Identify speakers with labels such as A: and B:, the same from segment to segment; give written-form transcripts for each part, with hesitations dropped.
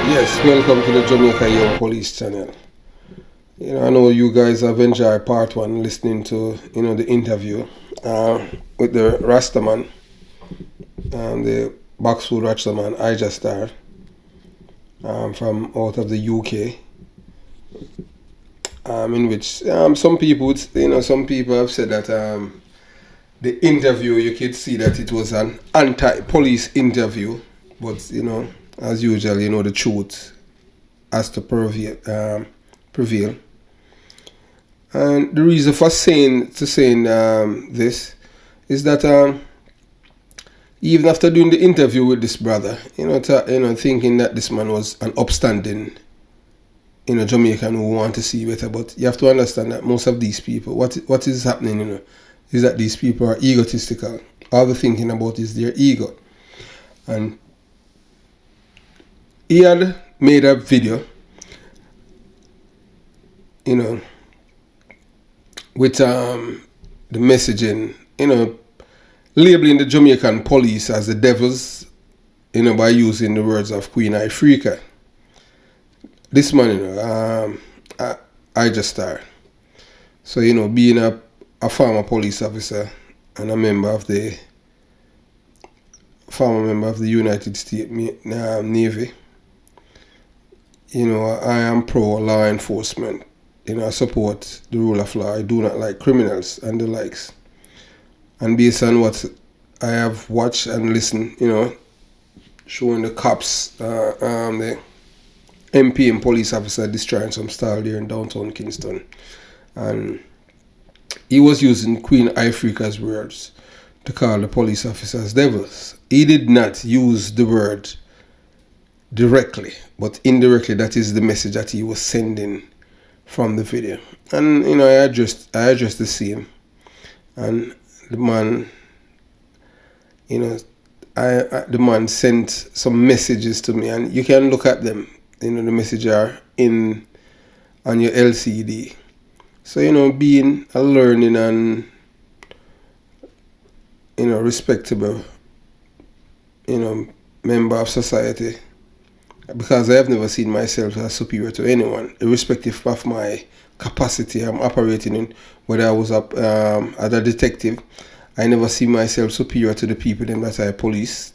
A: Yes, welcome to the Jamaica Young Police channel. I know you guys have enjoyed part one, listening to the interview with the Rastaman, the Boxwood Rastaman, Ija Star, from out of the UK. In which some people have said that the interview, you could see that it was an anti-police interview, but as usual, the truth has to prevail. And the reason for saying this is that even after doing the interview with this brother, thinking that this man was an upstanding, Jamaican who want to see better, but you have to understand that most of these people, what is happening, is that these people are egotistical. All they're thinking about is their ego. And he had made a video, with the messaging, labeling the Jamaican police as the devils, by using the words of Queen Ifrica. This man, I just started. So, being a former police officer and a member of the United States Navy, I am pro law enforcement. I support the rule of law. I do not like criminals and the likes. And based on what I have watched and listened, showing the cops, the MP and police officer destroying some style there in downtown Kingston. And he was using Queen Ifrica's words to call the police officers devils. He did not use the word directly, but indirectly that is the message that he was sending from the video. And I addressed the same, and the man the man sent some messages to me, and you can look at them. The message are on your LCD. So being a learning and respectable member of society, because I have never seen myself as superior to anyone, irrespective of my capacity I'm operating in. Whether I was as a detective, I never see myself superior to the people that I police.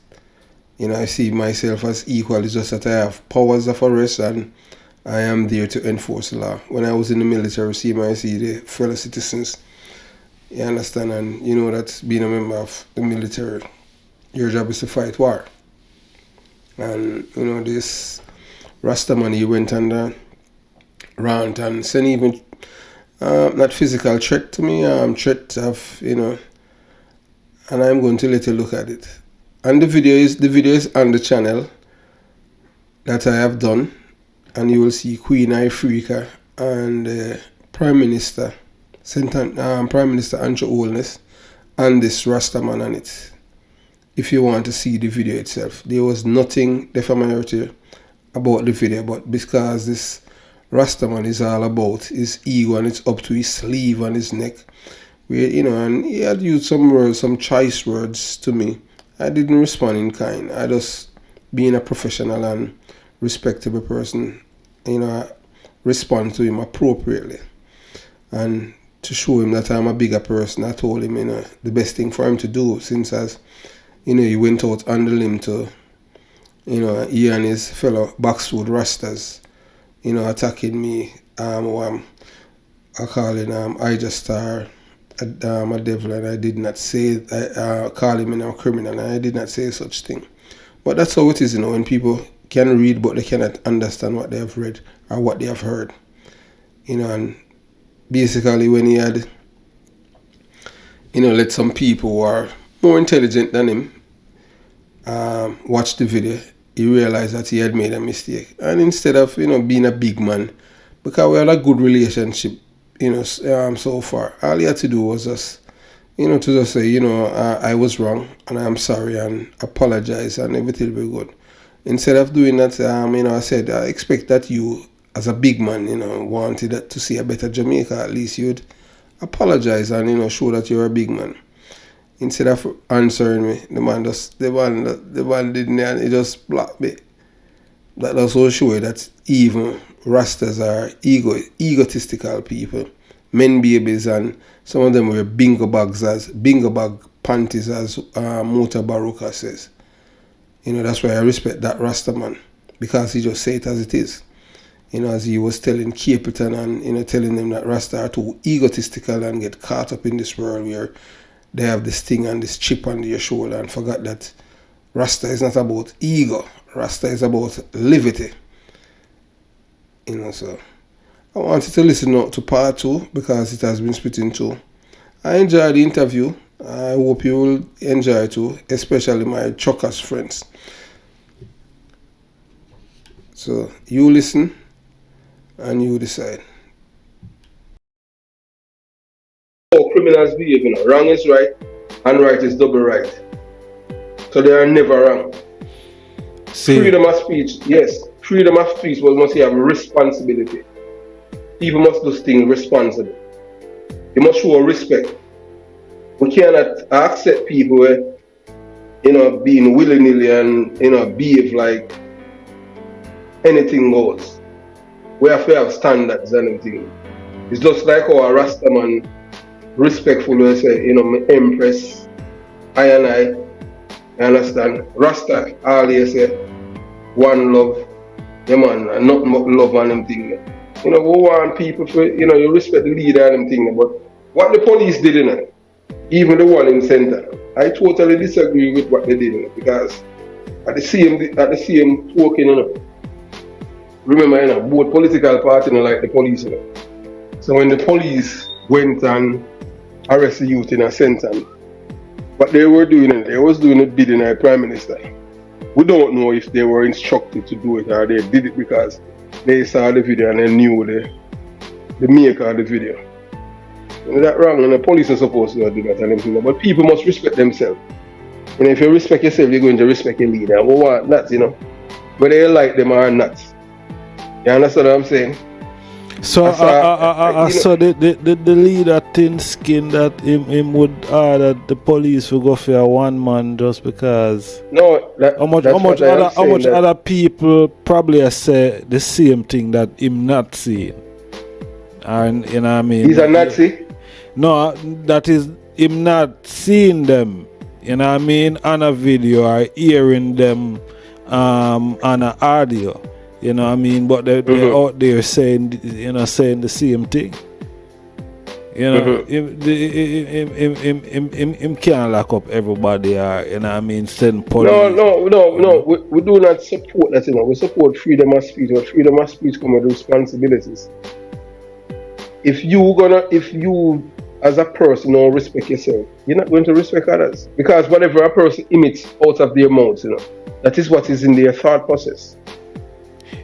A: I see myself as equal. It's just that I have powers of arrest and I am there to enforce the law. When I was in the military, see the fellow citizens. You understand? And that being a member of the military, your job is to fight war. And this Rastaman, he went on the rant and sent even not physical threat to me, threat of and I'm going to let you look at it. And the video is on the channel that I have done, and you will see Queen Ifrica and Prime Minister Andrew Holness and this Rastaman on it. If you want to see the video itself, there was nothing defamatory about the video, but because this Rastaman is all about his ego and it's up to his sleeve and his neck, where and he had used some choice words to me. I didn't respond in kind. I just, being a professional and respectable person, I respond to him appropriately. And to show him that I'm a bigger person, I told him, the best thing for him to do, since as, he went out on the limb to, he and his fellow Boxwood Rastas, attacking me, I calling Ija Star a devil, and I did not say, call him a criminal, and I did not say such thing. But that's how it is, when people can read but they cannot understand what they have read or what they have heard. And basically when he had, let some people who are more intelligent than him watch the video, he realized that he had made a mistake. And instead of, being a big man, because we had a good relationship, so far, all he had to do was just, to just say, I was wrong and I'm sorry and apologize and everything will be good. Instead of doing that, I said, I expect that you, as a big man, wanted to see a better Jamaica. At least you'd apologize and, show that you're a big man. Instead of answering me, the man didn't, and he just blocked me. that also show you that even Rastas are egotistical people. Men babies, and some of them wear bingo bag panties, as Mota Baruka says. You know, that's why I respect that Rasta man, because he just say it as it is. You know, as he was telling Capitan and, you know, telling them that Rasta are too egotistical and get caught up in this world where they have this thing and this chip on their shoulder and forgot that Rasta is not about ego. Rasta is about liberty. You know, so I wanted to listen out to part 2 because it has been split in 2. I enjoyed the interview. I hope you will enjoy it too, especially my truckers friends. So you listen and you decide. How criminals behave, you know. Wrong is right and right is double right. So they are never wrong. Freedom of speech, yes. Freedom of speech, but must have responsibility. People must do things responsibly. You must show respect. We cannot accept people, you know, being willy-nilly and, you know, behave like anything goes. We have to have standards and everything. It's just like how a Rasta man respectful will say, you know, my Empress, I and I, you understand? Rasta always say, one love, yeah man, and nothing but love and them thing. You know, we want people to, you know, you respect the leader and them thing. But what the police did, you know, even the one in center, I totally disagree with what they did, you know, because at the same token, you know, remember, you know, both political parties, you know, like the police, you know. So when the police went and arrested the youth in a center, what they were doing, they was doing a bidding at Prime Minister. We don't know if they were instructed to do it or they did it because they saw the video and they knew the maker of the video. Is that wrong? And the police are supposed to do that and everything. But people must respect themselves. And if you respect yourself, you're going to respect your leader. And we want that, you know. Whether you like them or not. You understand what I'm saying?
B: So, so the leader thin skin that him would order the police will go for one man just because.
A: No,
B: how much other people probably say the same thing that him not seeing. And you know what I mean?
A: He's a Nazi?
B: No, that is him not seeing them. You know what I mean? On a video or hearing them on an audio. You know what I mean? But they're out there saying, you know, saying the same thing. You know, him can't lock up everybody, or, you know what I mean, send police.
A: No. We do not support that, you know. We support freedom of speech, but freedom of speech comes with responsibilities. If you as a person don't respect yourself, you're not going to respect others. Because whatever a person emits out of their mouth, you know, that is what is in their thought process.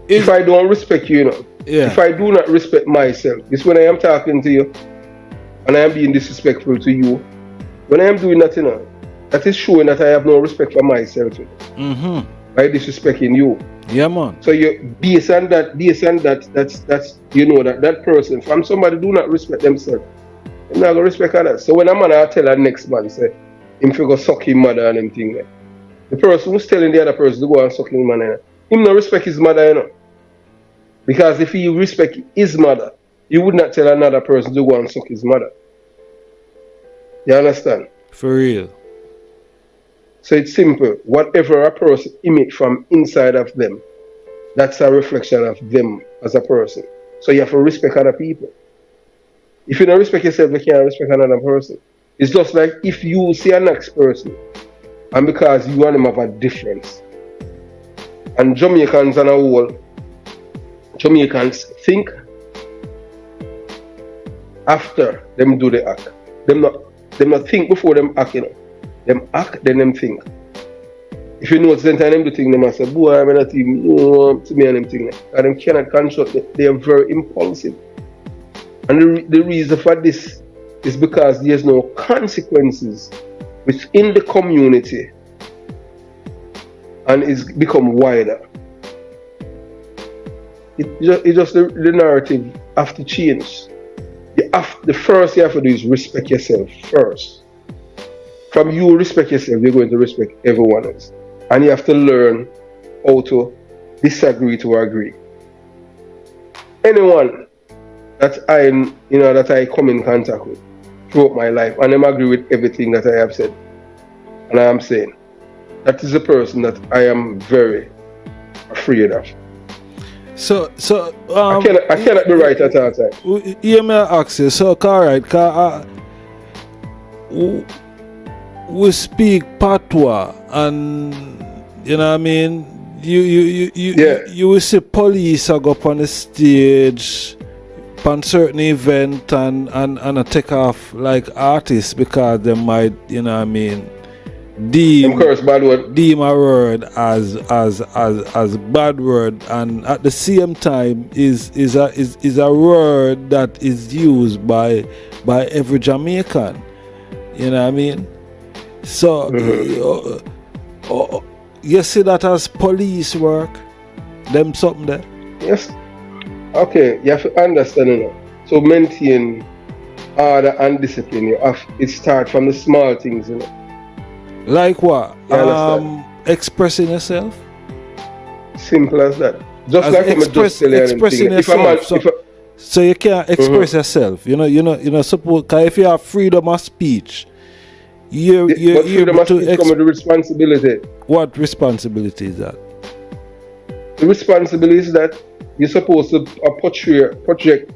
A: If I don't respect you, you know, if I do not respect myself, this when I am talking to you and I am being disrespectful to you, when I am doing that, you know, that is showing that I have no respect for myself, you know, by disrespecting you.
B: Yeah, man.
A: So you based on that, that's you know that person, from somebody do not respect themselves, they're not gonna respect others. So when a man I tell a next man, say him to go suck his mother and them thing, the person who's telling the other person to go and suck his mother, him not respect his mother, you know. Because if he respect his mother, he would not tell another person to go and suck his mother. You understand?
B: For real.
A: So it's simple. Whatever a person emits from inside of them, that's a reflection of them as a person. So you have to respect other people. If you don't respect yourself, you can't respect another person. It's just like if you see a next person, and because you and them have a difference, and Jamaicans on a whole, Jamaicans think after them do the act. Them not think before them act, you know. Them act, then them think. If you notice the time them do thing, them say, boy, I'm not even to me and them thing. And them cannot control it. They are very impulsive. And the reason for this is because there's no consequences within the community and it's become wider. It's just the narrative have to change. The first you have to do is respect yourself first. From you respect yourself, you're going to respect everyone else. And you have to learn how to disagree to agree. Anyone that I come in contact with throughout my life, and them agree with everything that I have said, and I am saying, that is a person that I am very afraid of.
B: So
A: I cannot be right at all time.
B: You may ask you, so alright, we speak patois, and you know what I mean. You will see police go up on the stage, on certain event, and take off like artists because they might, you know what I mean, deem a word as bad word, and at the same time is a word that is used by every Jamaican. You know what I mean? So you see that as police work, them something there.
A: Yes. Okay, you have to understand, you know. So maintain order and discipline. It starts from the small things, you know.
B: Like what? Expressing yourself.
A: Simple as that. Just as like
B: expressing yourself. So you can't express yourself. You know. Suppose if you have freedom of speech, you're
A: freedom of speech comes with the responsibility.
B: What responsibility is that?
A: The responsibility is that you're supposed to project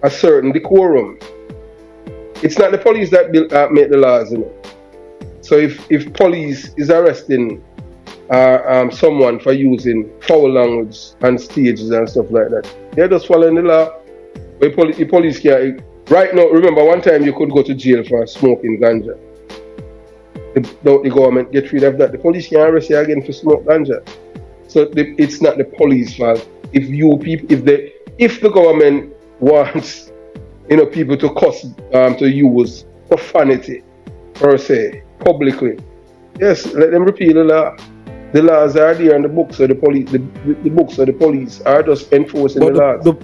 A: a certain decorum. It's not the police that make the laws, you know. So if police is arresting someone for using foul language on stages and stuff like that, they're just following the law. But the police can't. Right now, remember one time you could go to jail for smoking ganja. The government get rid of that. The police can't arrest you again for smoke ganja. So it's not the police fault. If the government wants, you know, people to cuss, to use profanity per se publicly, yes, let them repeal the law. The laws are there in the books, so the books of the police are just enforcing the laws.
B: The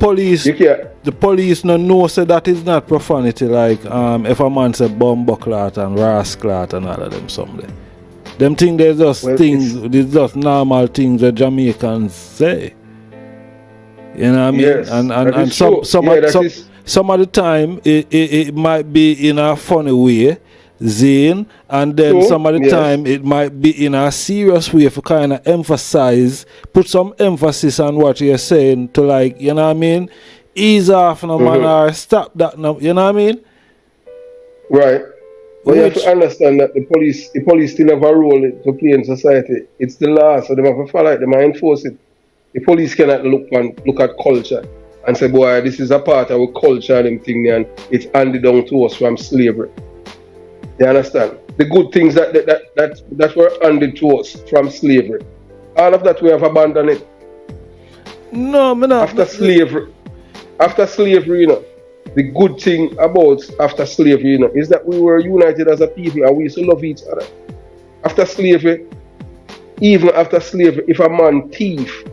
B: police no know so that is not profanity. Like if a man say bumbleclat and rasclat and all of them something. Them things there's just there's just normal things that Jamaicans say. You know what I mean?
A: Yes,
B: and some of the time it might be in a funny way, Zane, and then some of the time it might be in a serious way for kind of put some emphasis on what you're saying to, like, you know what I mean, ease off no man or stop that no, you know what I mean?
A: Right. But you have to understand that the police still have a role to play in society. It's the law, so they have to follow it, they must enforce it. The police cannot look at culture and say, boy, this is a part of our culture and them thing, and it's handed down to us from slavery. You understand? The good things that were handed to us from slavery, all of that we have abandoned it.
B: No, man.
A: After slavery, you know, the good thing about after slavery, you know, is that we were united as a people and we used to love each other. After slavery, even after slavery, if a man thief,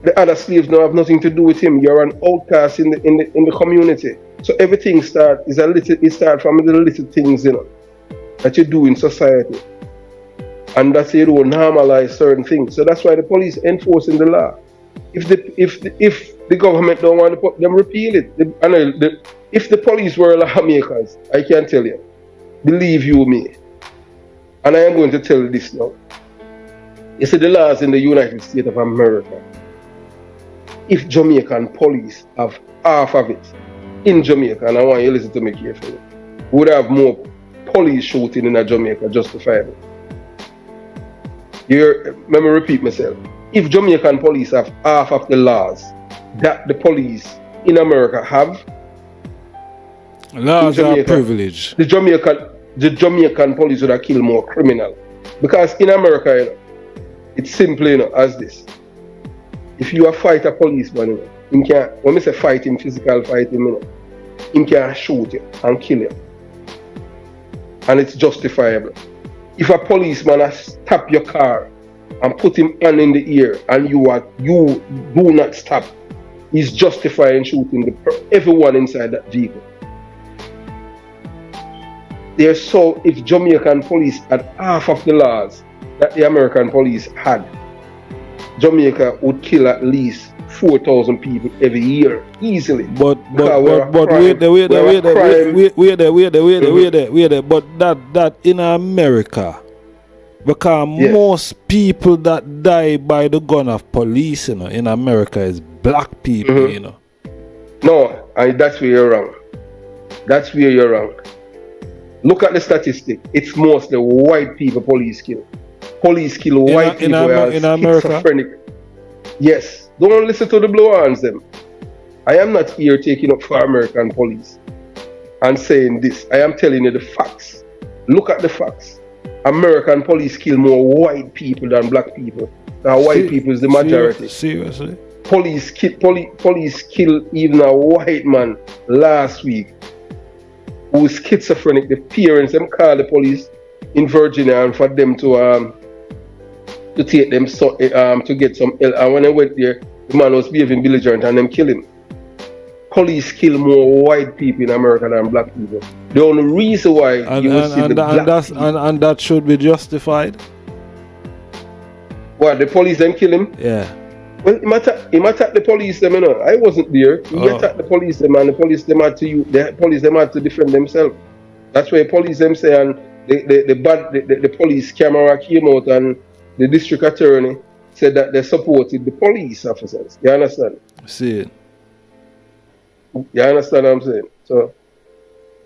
A: the other slaves don't have nothing to do with him. You're an outcast in the community. So everything starts from the little things, you know, that you do in society. And that's you don't normalize certain things. So that's why the police enforcing the law. If the government don't want to put them, repeal it. If the police were lawmakers, I can tell you, believe you me, and I am going to tell you this now. You see the laws in the United States of America. If Jamaican police have half of it in Jamaica, and I want you to listen to me carefully, we would have more police shooting in Jamaica justifiable. Let me repeat myself. If Jamaican police have half of the laws that the police in America have,
B: laws are privilege.
A: The Jamaican police would have killed more criminals. Because in America, you know, it's simply, you know, as this. If you fight a policeman, you know, he can, when I say fighting, physical fighting, you know, he can shoot you and kill you. And it's justifiable. If a policeman has stopped your car and put him hand in the ear and you do not stop, he's justifying shooting everyone inside that vehicle. So if Jamaican police had half of the laws that the American police had, Jamaica would kill at least 4,000 people every year, easily.
B: But wait there. But that in America, because
A: Yes.
B: most people that die by the gun of police, you know, in America is black people, you know.
A: No, and that's where you're wrong. That's where you're wrong. Look at the statistic. It's mostly white people police kill. Police kill white people
B: in America.
A: Schizophrenic. Yes. Don't listen to the blow-ons them. I am not here taking up for American police and saying this. I am telling you the facts. Look at the facts. American police kill more white people than black people. Now white people is the majority.
B: Seriously?
A: Police killed even a white man last week who was schizophrenic. The parents them called the police in Virginia and for them to take them to get some help. And when they went there, the man was behaving belligerent and them kill him. Police kill more white people in America than black people. The only reason why you will see the black people.
B: And that should be justified.
A: What, the police them kill him?
B: Yeah.
A: Well, he attacked the police them, you know. I wasn't there. He attacked the police them, and the police them had to defend themselves. That's why the police them say, and the police camera came out, and the district attorney said that they supported the police officers. You understand?
B: See it.
A: You understand what I'm saying? So,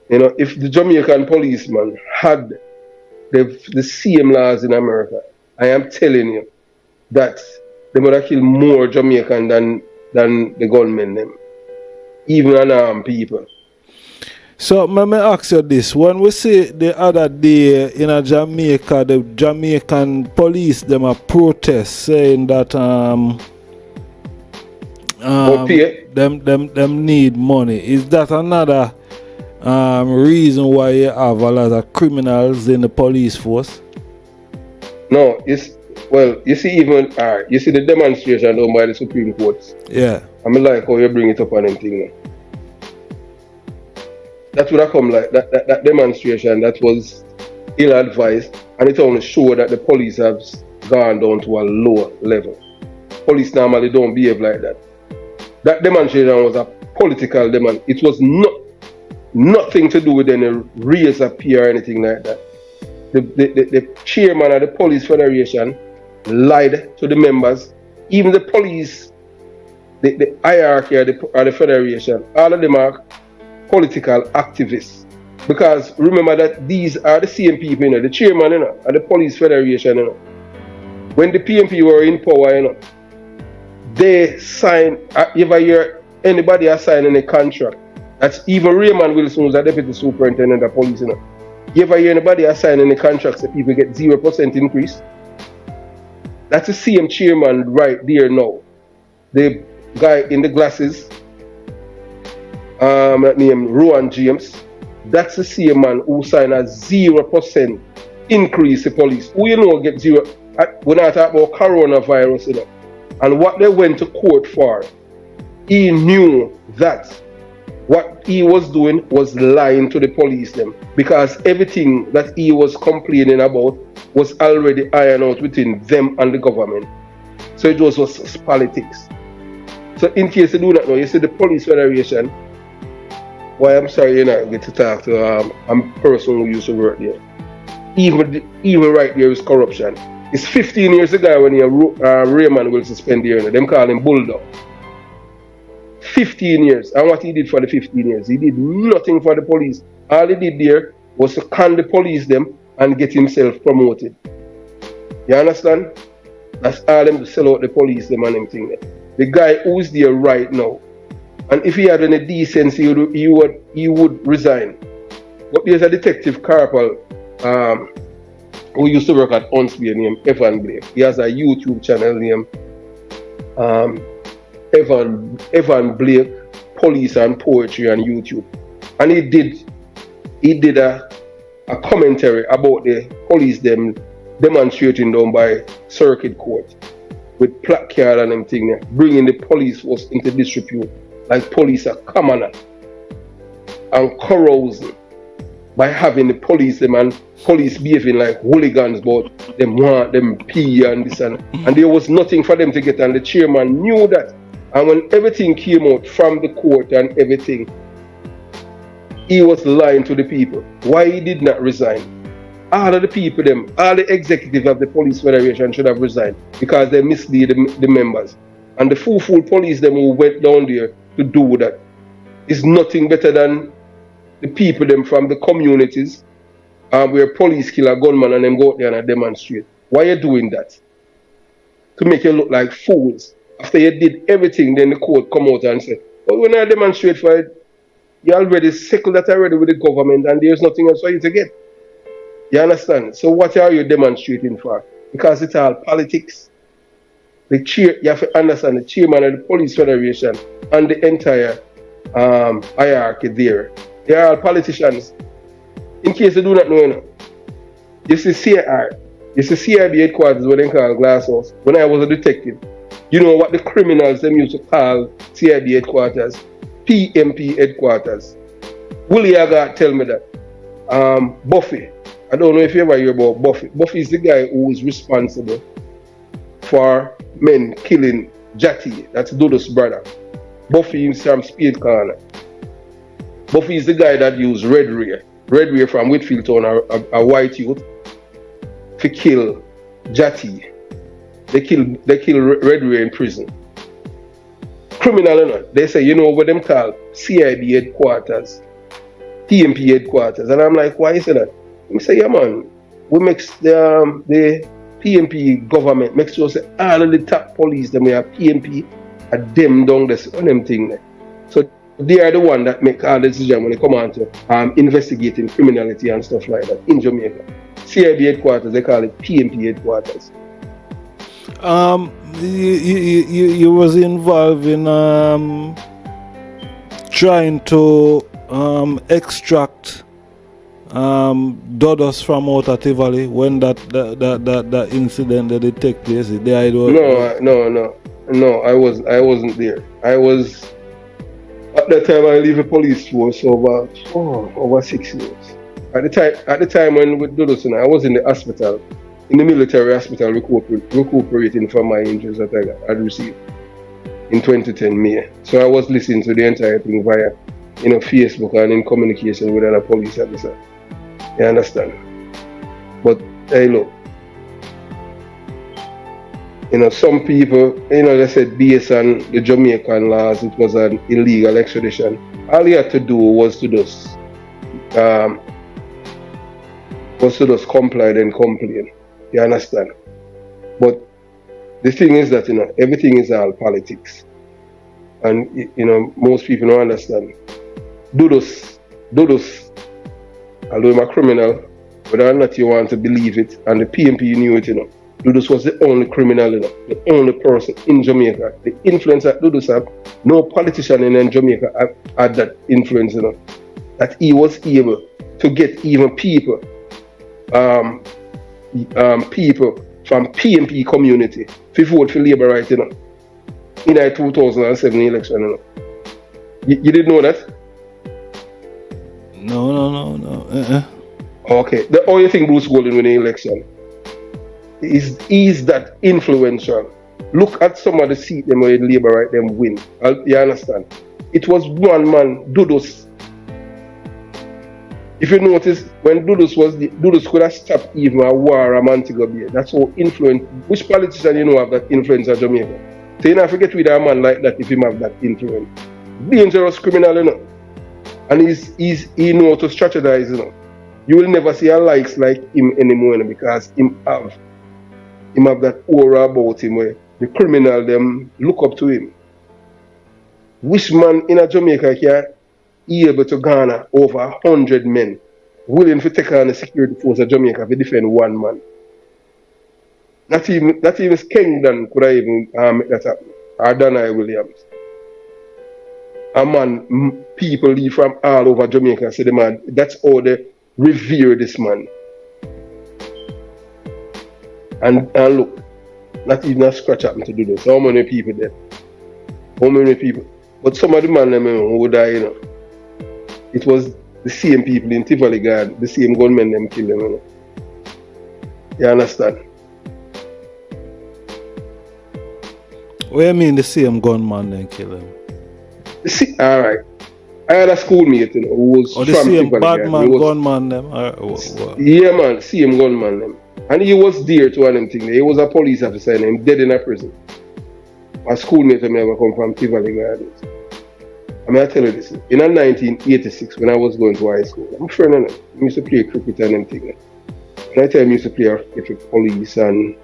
A: you know, if the Jamaican policeman had the same laws in America, I am telling you that they would have killed more Jamaican than the gunmen them. Even unarmed people.
B: So let me ask you this. When we see the other day in Jamaica, the Jamaican police them a protest saying that them need money. Is that another reason why you have a lot of criminals in the police force?
A: No, you see even you see the demonstration done by the Supreme Court.
B: Yeah.
A: I mean like how you bring it up on anything. That would have come like that demonstration that was ill-advised, and it only showed that the police have gone down to a lower level. Police normally don't behave like that. That demonstration was a political demonstration. It was nothing to do with any race or peer or anything like that. The chairman of the Police Federation lied to the members. Even the police, the hierarchy of the Federation, all of them are political activists. Because remember that these are the same people, you know, the chairman, you know, of the Police Federation, you know. When the PMP were in power, you know, they signed, you ever hear anybody signing a contract? That's even Raymond Wilson, who's a deputy superintendent of police, you know. You ever hear anybody signing a contract that people get 0% increase? That's the same chairman right there now. The guy in the glasses, named Rowan James, that's the same man who signed a 0% increase in police. Who you know get zero? We're not talking about coronavirus, you know. And what they went to court for, he knew that what he was doing was lying to the police them, because everything that he was complaining about was already ironed out between them and the government. So it was politics. So in case you do not know, you see the Police Federation. Why I'm sorry you're not get to talk to a person who used to work there. Even right there is corruption. It's 15 years ago when Raymond will suspend here. Them call him Bulldog. 15 years. And what he did for the 15 years? He did nothing for the police. All he did there was to con the police them and get himself promoted. You understand? That's all them to sell out the police them and everything. The guy who's there right now, and if he had any decency, he would resign. But there's a detective corporal who used to work at Unsby named Evan Blake. He has a YouTube channel named Evan Blake Police and Poetry on YouTube. And he did a commentary about the police them demonstrating down by circuit court with placard and everything, bringing the police force into disrepute, like police are commoner and carousing, by having the police them and police behaving like hooligans, but them want them pee and this and there was nothing for them to get, and the chairman knew that. And when everything came out from the court and everything, he was lying to the people. Why he did not resign? All of the people, all the executives of the police federation should have resigned because they mislead the members. And the fool police them who went down there to do that is nothing better than the people them from the communities where police kill a gunman and them go out there and demonstrate. Why are you doing that? To make you look like fools. After you did everything, then the court come out and say, well, when I demonstrate for it, you already settled that already with the government and there's nothing else for you to get. You understand? So what are you demonstrating for? Because it's all politics. You have to understand the chairman of the police federation and the entire hierarchy there. They are all politicians. In case you do not know, you see CIR, you see CIB headquarters, what they call Glass House. When I was a detective, you know what the criminals them used to call CIB headquarters? PMP headquarters. Willie Aga tell me that. Buffy. I don't know if you ever hear about Buffy. Buffy is the guy who is responsible for men killing Jatty, that's Dodo's brother. Buffy is from Spade Corner. Buffy is the guy that used Red Ray from Whitfield Town, a white youth, to kill Jatty. They kill Red Ray in prison. Criminal or not, they say, you know what them call CIB headquarters, PMP headquarters. And I'm like, why is that? I say, yeah man, we make the PMP government make sure say all of the top police them we have PMP at them down this on them thing there. So they are the one that make all the decisions when they come on to investigating criminality and stuff like that in Jamaica. CIB headquarters, they call it PMP headquarters.
B: You was involved in trying to extract Dodos from out of Tivoli when that incident that it take place.
A: No, I wasn't there. I was at that time I leave the police force over 6 years. At the time when with Dodos and I was in the hospital, in the military hospital, recuperating from my injuries that I had received in 2010 May. So I was listening to the entire thing via Facebook and in communication with another police officer. You understand? But hey, look, some people, they said based on the Jamaican laws, it was an illegal extradition. All you had to do was to just comply and complain. You understand? But the thing is that everything is all politics, and most people don't understand. Dodos, although I'm a criminal, whether or not you want to believe it, and the PMP knew it, Dodos was the only criminal, the only person in Jamaica. The influence that Dodos had, no politician in Jamaica had that influence, that he was able to get even people from PMP community to vote for Labour right, in the 2007 election, You didn't know that?
B: No.
A: Okay. The only thing Bruce Golden win the election is that influential. Look at some of the seats them where Labour right them win. You understand? It was one man, Dodos. If you notice, when Dodos could have stopped even a war a Montego Bay. That's how influence. Which politician have that influence in Jamaica? So you not forget with a man like that if he have that influence. Dangerous criminal, and he know to strategize, You will never see a likes like him anymore, because him have that aura about him where the criminal them look up to him. Which man in a Jamaica can be able to garner over 100 men willing to take on the security force of Jamaica to defend one man? Not even Skengdon could have even make that happen. Or Danai Williams. A man, people leave from all over Jamaica say the man, that's how they revere this man. And look, not even a scratch happened to do this. How many people there? How many people? But some of the man who died, it was the same people in Tivoli Garden, the same gunmen them kill them, you know. You understand?
B: What do you mean the same gunman then kill him?
A: See, all right. I had a schoolmate, you know, who was
B: or the
A: from
B: same
A: Tivoli
B: bad
A: Garden.
B: man,
A: Was,
B: gunman them?
A: yeah, man, same gunman them. And he was dear to one of them thing. He was a police officer and him dead in a prison. My schoolmate of me ever come from Tivoli Gardens. I mean, I tell you this. In 1986, when I was going to high school, I'm sure I used to play cricket and them thing. And I tell him I used to play with police and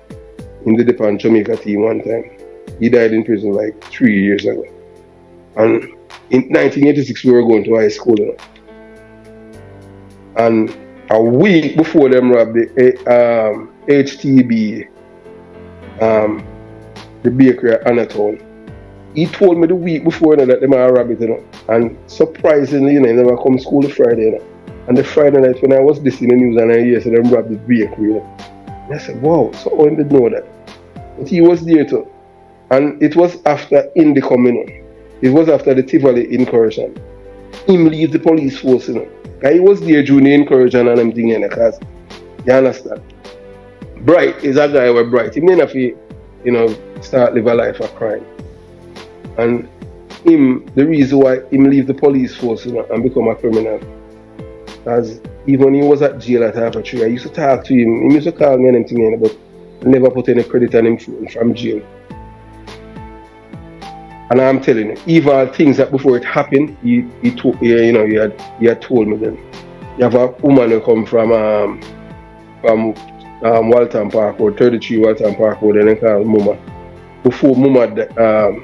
A: in the Japan Jamaica team one time. He died in prison like 3 years ago. And in 1986, we were going to high school, you know. And a week before them robbed the HTB, the bakery at Anatole, he told me the week before, you know, that they might rob it, you know. And surprisingly, you know, he never come to school the Friday, you know. And the Friday night when I was listening to the news and I hear them robbed the bakery, you know. And I said, wow, so I didn't know that. But he was there too. And it was after Indicom, you know. It was after the Tivoli incursion. Him leave the police force, you know. He was there during the incursion and everything, you know, because, you understand? Bright is a guy who bright. He may not be, you know, start live a life of crime. And him, the reason why him leave the police force, you know, and become a criminal, as even when he was at jail at half a tree, I used to talk to him. He used to call me and everything, you know, but I never put any credit on him from jail. And I'm telling you, even things that before it happened, he told, you know, he had told me then. You have a woman who come from Walton Park Road, 33 Walton Park Road, and they call Mama. Before Mama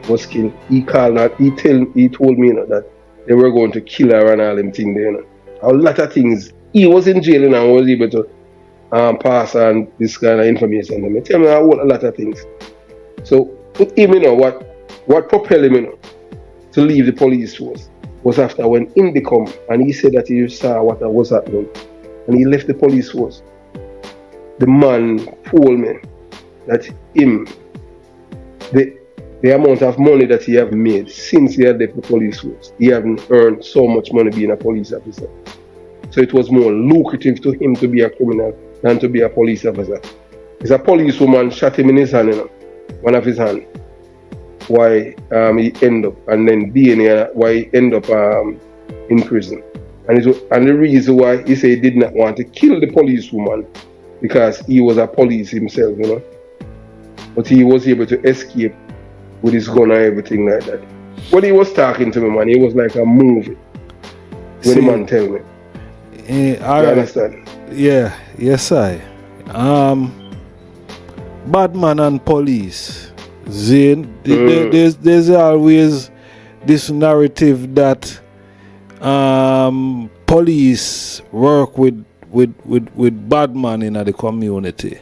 A: was killed, he told me, you know, that they were going to kill her and all them things there, you know. A lot of things. He was in jail, you know, and was able to pass on this kind of information. They tell me a lot of things. So put him, you know, what propelled him, you know, to leave the police force was after when Indicom and he said that he saw what was happening and he left the police force. The man told me that him, the amount of money that he have made since he had left the police force, he hadn't earned so much money being a police officer. So it was more lucrative to him to be a criminal than to be a police officer. It's a policewoman shot him in his hand, you know, one of his hands. Why he end up, and then DNA, why he end up in prison. And the reason why he said he did not want to kill the policewoman because he was a police himself, you know. But he was able to escape with his gun and everything like that. When he was talking to me, man, it was like a movie. When the man tell me. You understand?
B: Yeah, yes I. Batman and police. Zane, there's always this narrative that police work with bad man in the community.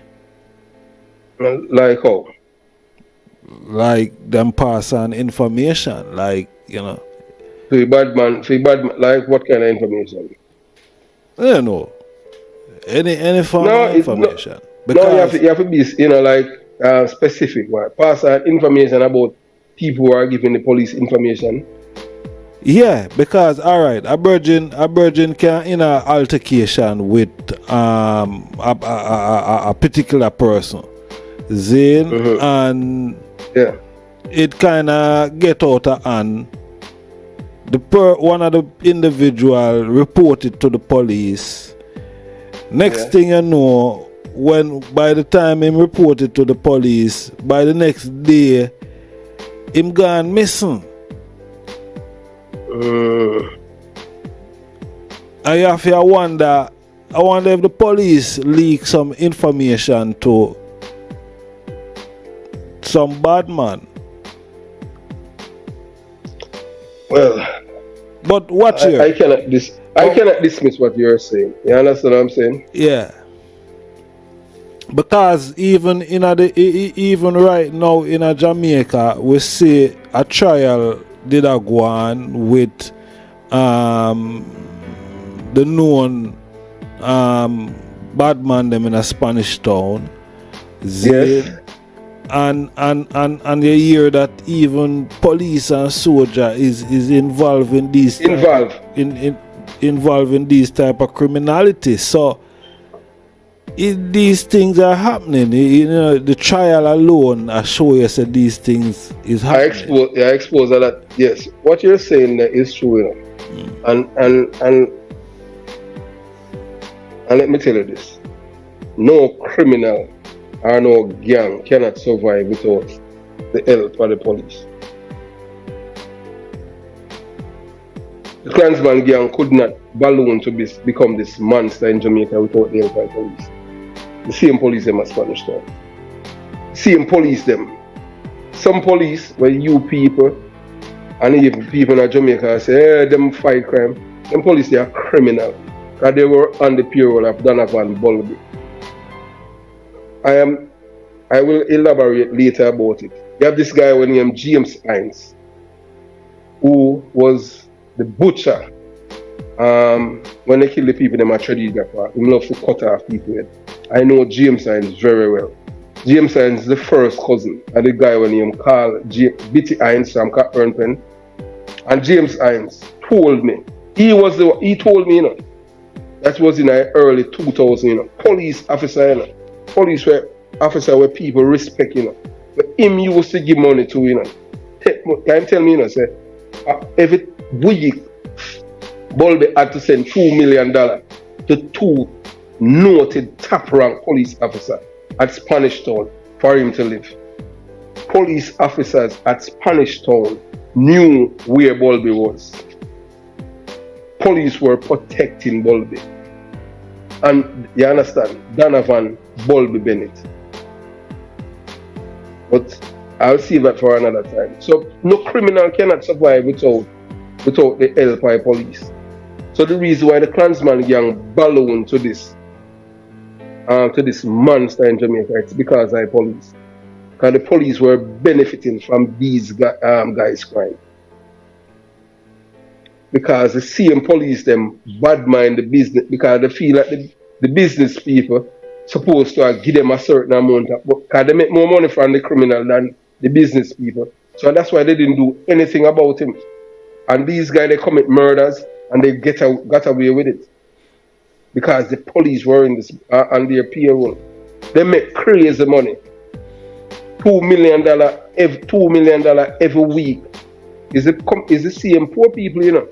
A: Like how?
B: Like them pass on information, like, you know.
A: So bad man, like what kind of information?
B: I don't know. Any form of information.
A: No, you have to be, you know, like specific, right? Pass on information about people who are giving the police information.
B: Yeah, because alright, a virgin can in an altercation with a particular person, Zane, and
A: yeah,
B: it kinda get out of hand. One of the individual reported to the police. Next thing you know, by the time him reported to the police, by the next day, him gone missing. I have to wonder if the police leak some information to some bad man.
A: Well,
B: but watch here.
A: I cannot dismiss what you're saying. You understand what I'm saying?
B: Yeah. Because even right now in Jamaica, we see a trial did go on with the known bad man them in a Spanish town.
A: Yes.
B: And you hear that even police and soldier is involved in these involved in these type of criminality. So these things are happening. You know, the trial alone I show you that these things is happening.
A: I expose that. Yes, what you're saying there is true, you know. And let me tell you this: no criminal or no gang cannot survive without the help of the police. The Klansman gang could not balloon to become this monster in Jamaica without the help of the police. The same police them as Spanish Town. Same police them. Some police were you people and even people in Jamaica say, hey, them fight crime. Them police they are criminal. Because they were on the payroll of Donovan BULBIE. I will elaborate later about it. You have this guy named James Hines, who was the butcher. When they kill the people, they might trade it. He love to cut off people head. I know James Hines very well. James Hines is the first cousin of the guy when he called Bitty Hines from Catburnpen. And James Hines told me, he told me, you know, that was in the early 2000, you know, police officer, you know, police officer where people respect, you know. But him used to give money to, you know. Can tell me, you know, say, every week, BULBIE had to send $2 million to 2 noted top-rank police officers at Spanish Town for him to live. Police officers at Spanish Town knew where BULBIE was. Police were protecting BULBIE. And you understand, Donovan BULBIE Bennett. But I'll save that for another time. So no criminal cannot survive without the help of police. So the reason why the Klansman gang balloon to this monster in Jamaica, it's because of the police. Because the police were benefiting from these guys' crime. Because the same police them bad mind the business, because they feel like the business people supposed to give them a certain amount of, because they make more money from the criminal than the business people. So that's why they didn't do anything about him. And these guys, they commit murders and they got away with it. Because the police were in this on their payroll. They make crazy money. $2 million every week. Is the same poor people, you know,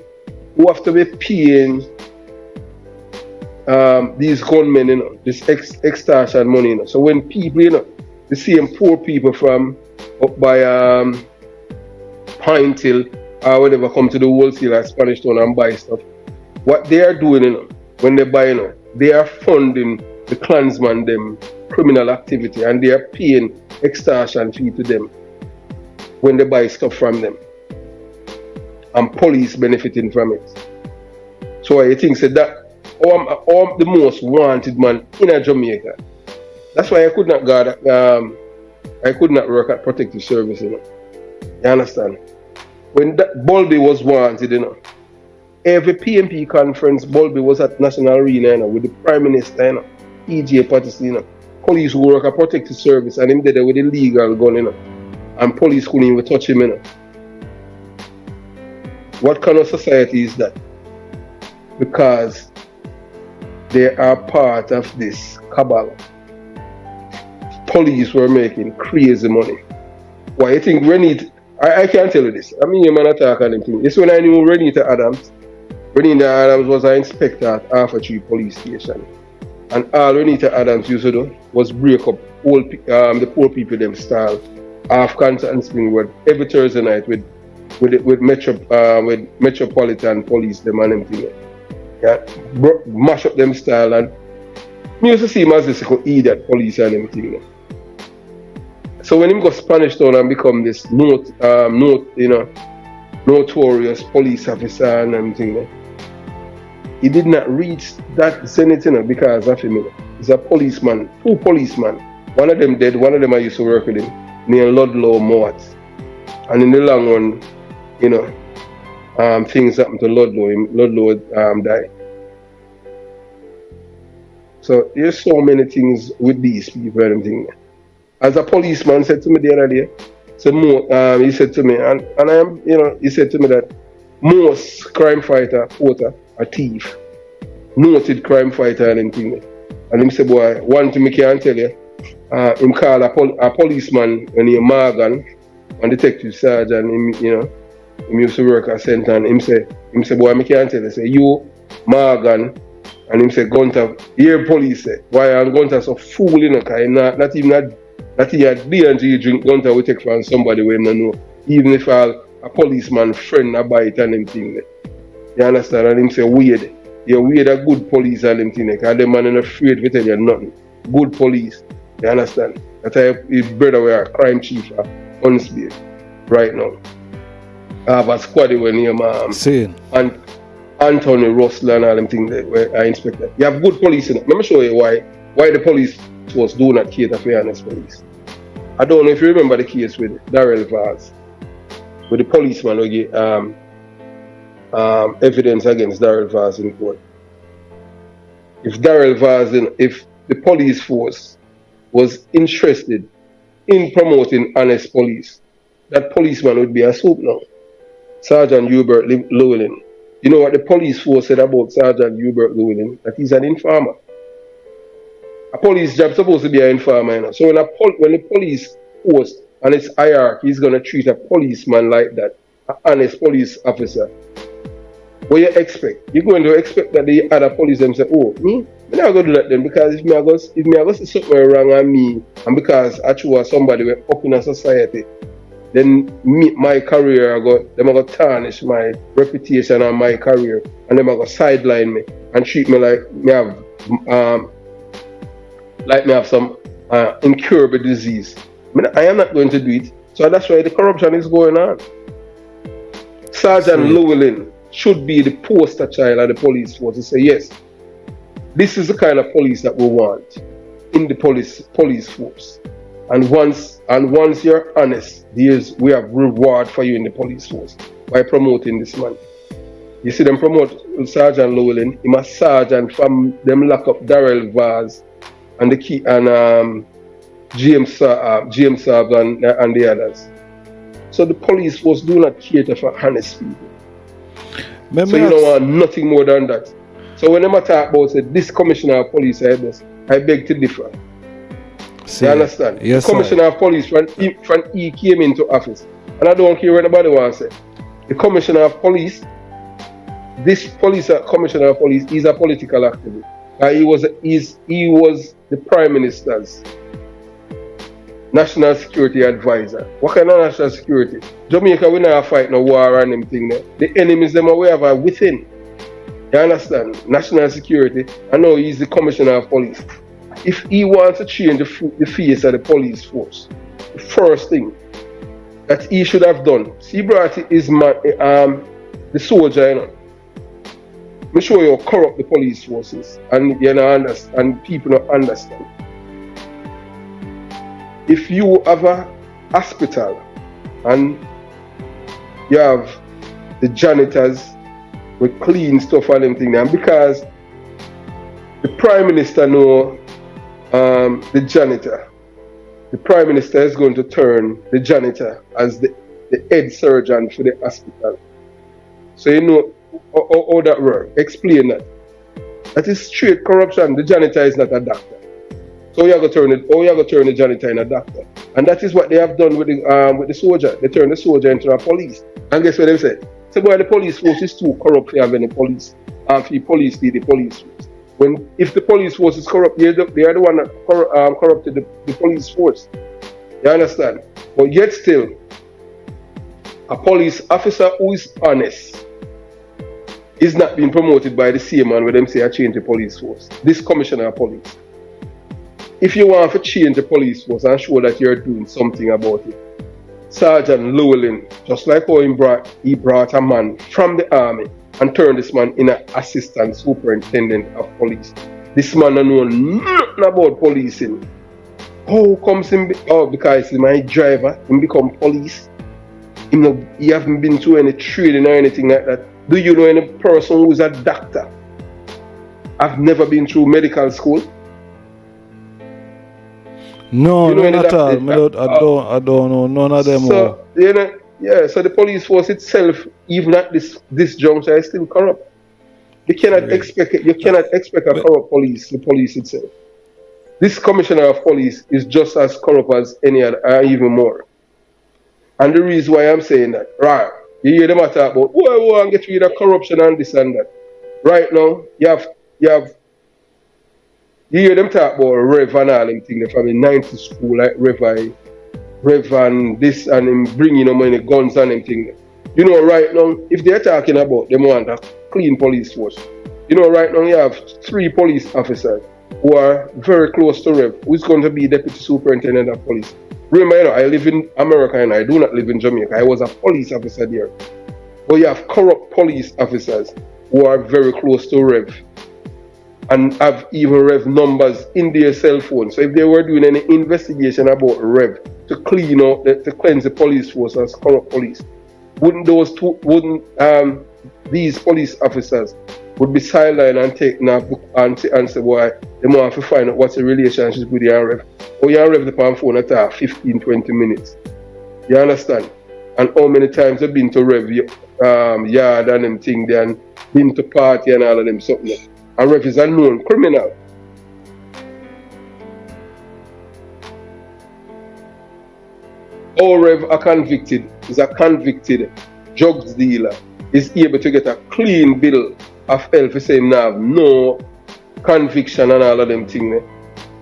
A: who have to be paying these gunmen, you know, this extortion money, you know. So when people, you know, the same poor people from up by Pine Hill or whatever come to the wholesale at Spanish Town and buy stuff, what they are doing, you know, when they buy, you know, they are funding the Klansman them criminal activity and they are paying extortion fee to them when they buy stuff from them. And police benefiting from it. So I think that I'm the most wanted man in Jamaica. That's why I could not work at protective service, you know. You understand? When BULBIE was wanted, you know, every PMP conference, BULBIE was at National Arena, you know, with the Prime Minister, you know, EJ Patterson, you know. Police who work at protective service and him there with a legal gun, you know. And police couldn't even touch him, you know. What kind of society is that? Because they are part of this cabal. Police were making crazy money. Why you think Renita? I can't tell you this. I mean, you man attack on them thing. It's when I knew Renita Adams. Renita Adams was an inspector at Alpha Tree Police Station. And all Renita Adams used to do was break up all the poor people them style half concert and Springwood every Thursday night with Metropolitan Police them and them thing. Yeah, mash up them style and me used to see him as this idiot police and them thing. So when him go Spanish Town and become this notorious police officer and everything, he did not reach that zenith, you know, because of him. You know. He's a policeman, 2 policemen. One of them dead, one of them I used to work with him, near Ludlow Mort. And in the long run, you know, things happened to Ludlow. Ludlow died. So there's so many things with these people and everything. As a policeman said to me the other day, he said to me, and I am, you know, he said to me that most crime fighter, a thief, noted crime fighter and anything. And him say, boy, one thing I can tell you, him call a policeman named Morgan, and detective sergeant, him used to work at Center, and him say, boy, I can't tell you, say, you, Morgan, and him say, Gunter, here police say, why and Gunter so fool, because not even a D&G drink Gunter we take from somebody we don't know, even if a policeman friend a bite and them thing. You understand? And him say, weird. You're weird a good police and them thing, because them man ain't afraid to tell you nothing. Good police. You understand? That's his brother we are crime chief at Huntsville right now. I have a squad when him and Anthony Russell and all them things where I inspect that. You have good police in it. Let me show you why the police force do not cater for honest police. I don't know if you remember the case with Darrell Vaz, with the policeman who gave evidence against Darrell Vaz in court. If the police force was interested in promoting honest police, that policeman would be a soup now. Sergeant Hubert Llewellyn. You know what the police force said about Sergeant Hubert Llewellyn? That he's an informer. A police job is supposed to be an informer. You know? So when the police force and its hierarchy is going to treat a policeman like that, an honest police officer, what you expect? You're going to expect that the other police them say, oh, me? I'm not going to do that then, because if me I go see something wrong on me, and because I choose somebody we're up in a society, then my career them going to tarnish my reputation and my career, and them going to sideline me and treat me like me have some incurable disease. I am not going to do it. So that's why the corruption is going on. Sergeant Llewellyn should be the poster child of the police force to say, yes, this is the kind of police that we want in the police force. And once you're honest, we have reward for you in the police force by promoting this man. You see them promote Sergeant Llewellyn, him a sergeant from them lock up Darrell Vaz and the key and James Saab and the others. So the police force do not cater for honest people. So you don't want nothing more than that. So when they talk about say, this commissioner of police, I beg to differ. You understand?
B: Yes,
A: the commissioner of police when he came into office, and I don't care what anybody wants to say. The commissioner of police, commissioner of police, is a political activist. He was the prime minister's national security advisor. What kind of national security? Jamaica, we not fight no war and them thing there. The enemies them we have are within. You understand? National security. I know he's the commissioner of police. If he wants to change the face of the police force, the first thing that he should have done, he brought his man, the soldier, you know. Make sure you corrupt the police forces and you know and people don't understand. If you have a hospital and you have the janitors with clean stuff and everything, and because the Prime Minister know the janitor, the Prime Minister is going to turn the janitor as the head surgeon for the hospital. So you know how that works. Explain that. That is straight corruption. The janitor is not a doctor. So you have to turn the janitor in a doctor. And that is what they have done with the soldier. They turn the soldier into a police. And guess what they said? So boy, the police force is too corrupt to have any police. And if the police be the police force. If the police force is corrupt, they are the one that corrupted the police force. You understand? But yet still, a police officer who is honest is not being promoted by the same man where them say I change the police force. This commissioner of police. If you want to change the police force and show that you're doing something about it, Sergeant Llewellyn, just like how he brought a man from the army and turned this man in an assistant superintendent of police. This man don't know nothing about policing. How comes him? Because he's my driver, he become police. He haven't been through any training or anything like that. Do you know any person who's a doctor? I've never been through medical school.
B: No, not at all. I don't know none of them.
A: So so the police force itself, even at this juncture, is still corrupt. You cannot expect it. You cannot expect a corrupt police, the police itself. This commissioner of police is just as corrupt as any other, even more. And the reason why I'm saying that, right, you hear them talk about, oh, I want to get rid of corruption and this and that. Right now, you hear them talk about Rev and all them things from the 90s school, like Rev and this and him bringing them in the guns and them things. You know, right now, if they're talking about them want a clean police force, you know, right now you have 3 police officers who are very close to Rev, who's going to be deputy superintendent of police. Remember, you know, I live in America and I do not live in Jamaica. I was a police officer there. But you have corrupt police officers who are very close to Rev and have even Rev numbers in their cell phone. So if they were doing any investigation about Rev to clean out, to cleanse the police force as corrupt police, wouldn't these police officers would be sidelined and taken a book and say, boy, they want to find out what's the relationship with the Rev. Or you Rev the phone at 15, 20 minutes. You understand? And how many times I've been to Rev yard and them thing there and been to party and all of them something. And Rev is a known criminal. All Rev is a convicted drugs dealer is able to get a clean bill of health for saying now no conviction and all of them things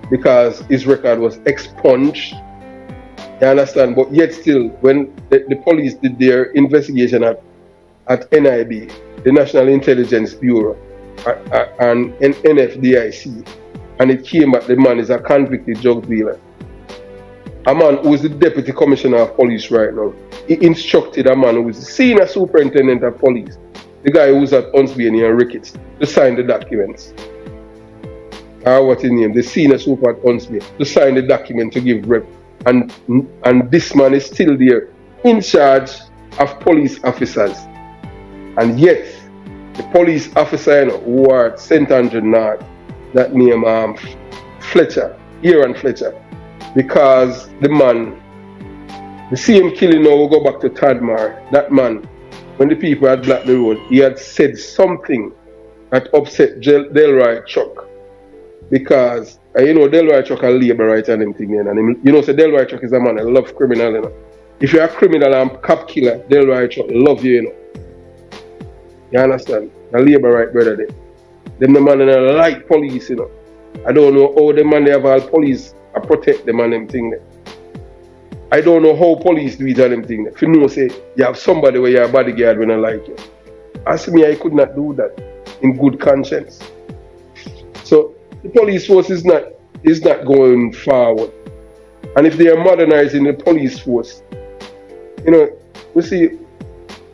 A: because his record was expunged. You understand? But yet still, when the police did their investigation at NIB, the National Intelligence Bureau, and NFDIC, and it came back the man is a convicted drug dealer. A man who is the deputy commissioner of police right now. He instructed a man who was the senior superintendent of police, the guy who was at Unsby and Ricketts, to sign the documents. What's his name? The senior super at Unsby, to sign the document to give Rev. And this man is still there in charge of police officers. And yet, the police officer who are at St. Andrew North, that name Fletcher, Aaron Fletcher, because the man, the same killing now will go back to Tadmar. That man, when the people had blocked the road, he had said something that upset Delroy Chuck. Because, you know, Delroy Chuck a labor right and everything. And you know, so Delroy Chuck is a man, I love criminal, you know. If you're a criminal and cop killer, Delroy Chuck love you, you know. You understand? A labor right brother there. Them the man in a light police, you know. I don't know how the man they have all police protect them and them thing there. I don't know how police do it and them thing there. If you know say you have somebody where you're a bodyguard when I like you. Ask me, I could not do that in good conscience. So the police force is not going forward. And if they are modernizing the police force, you know, we see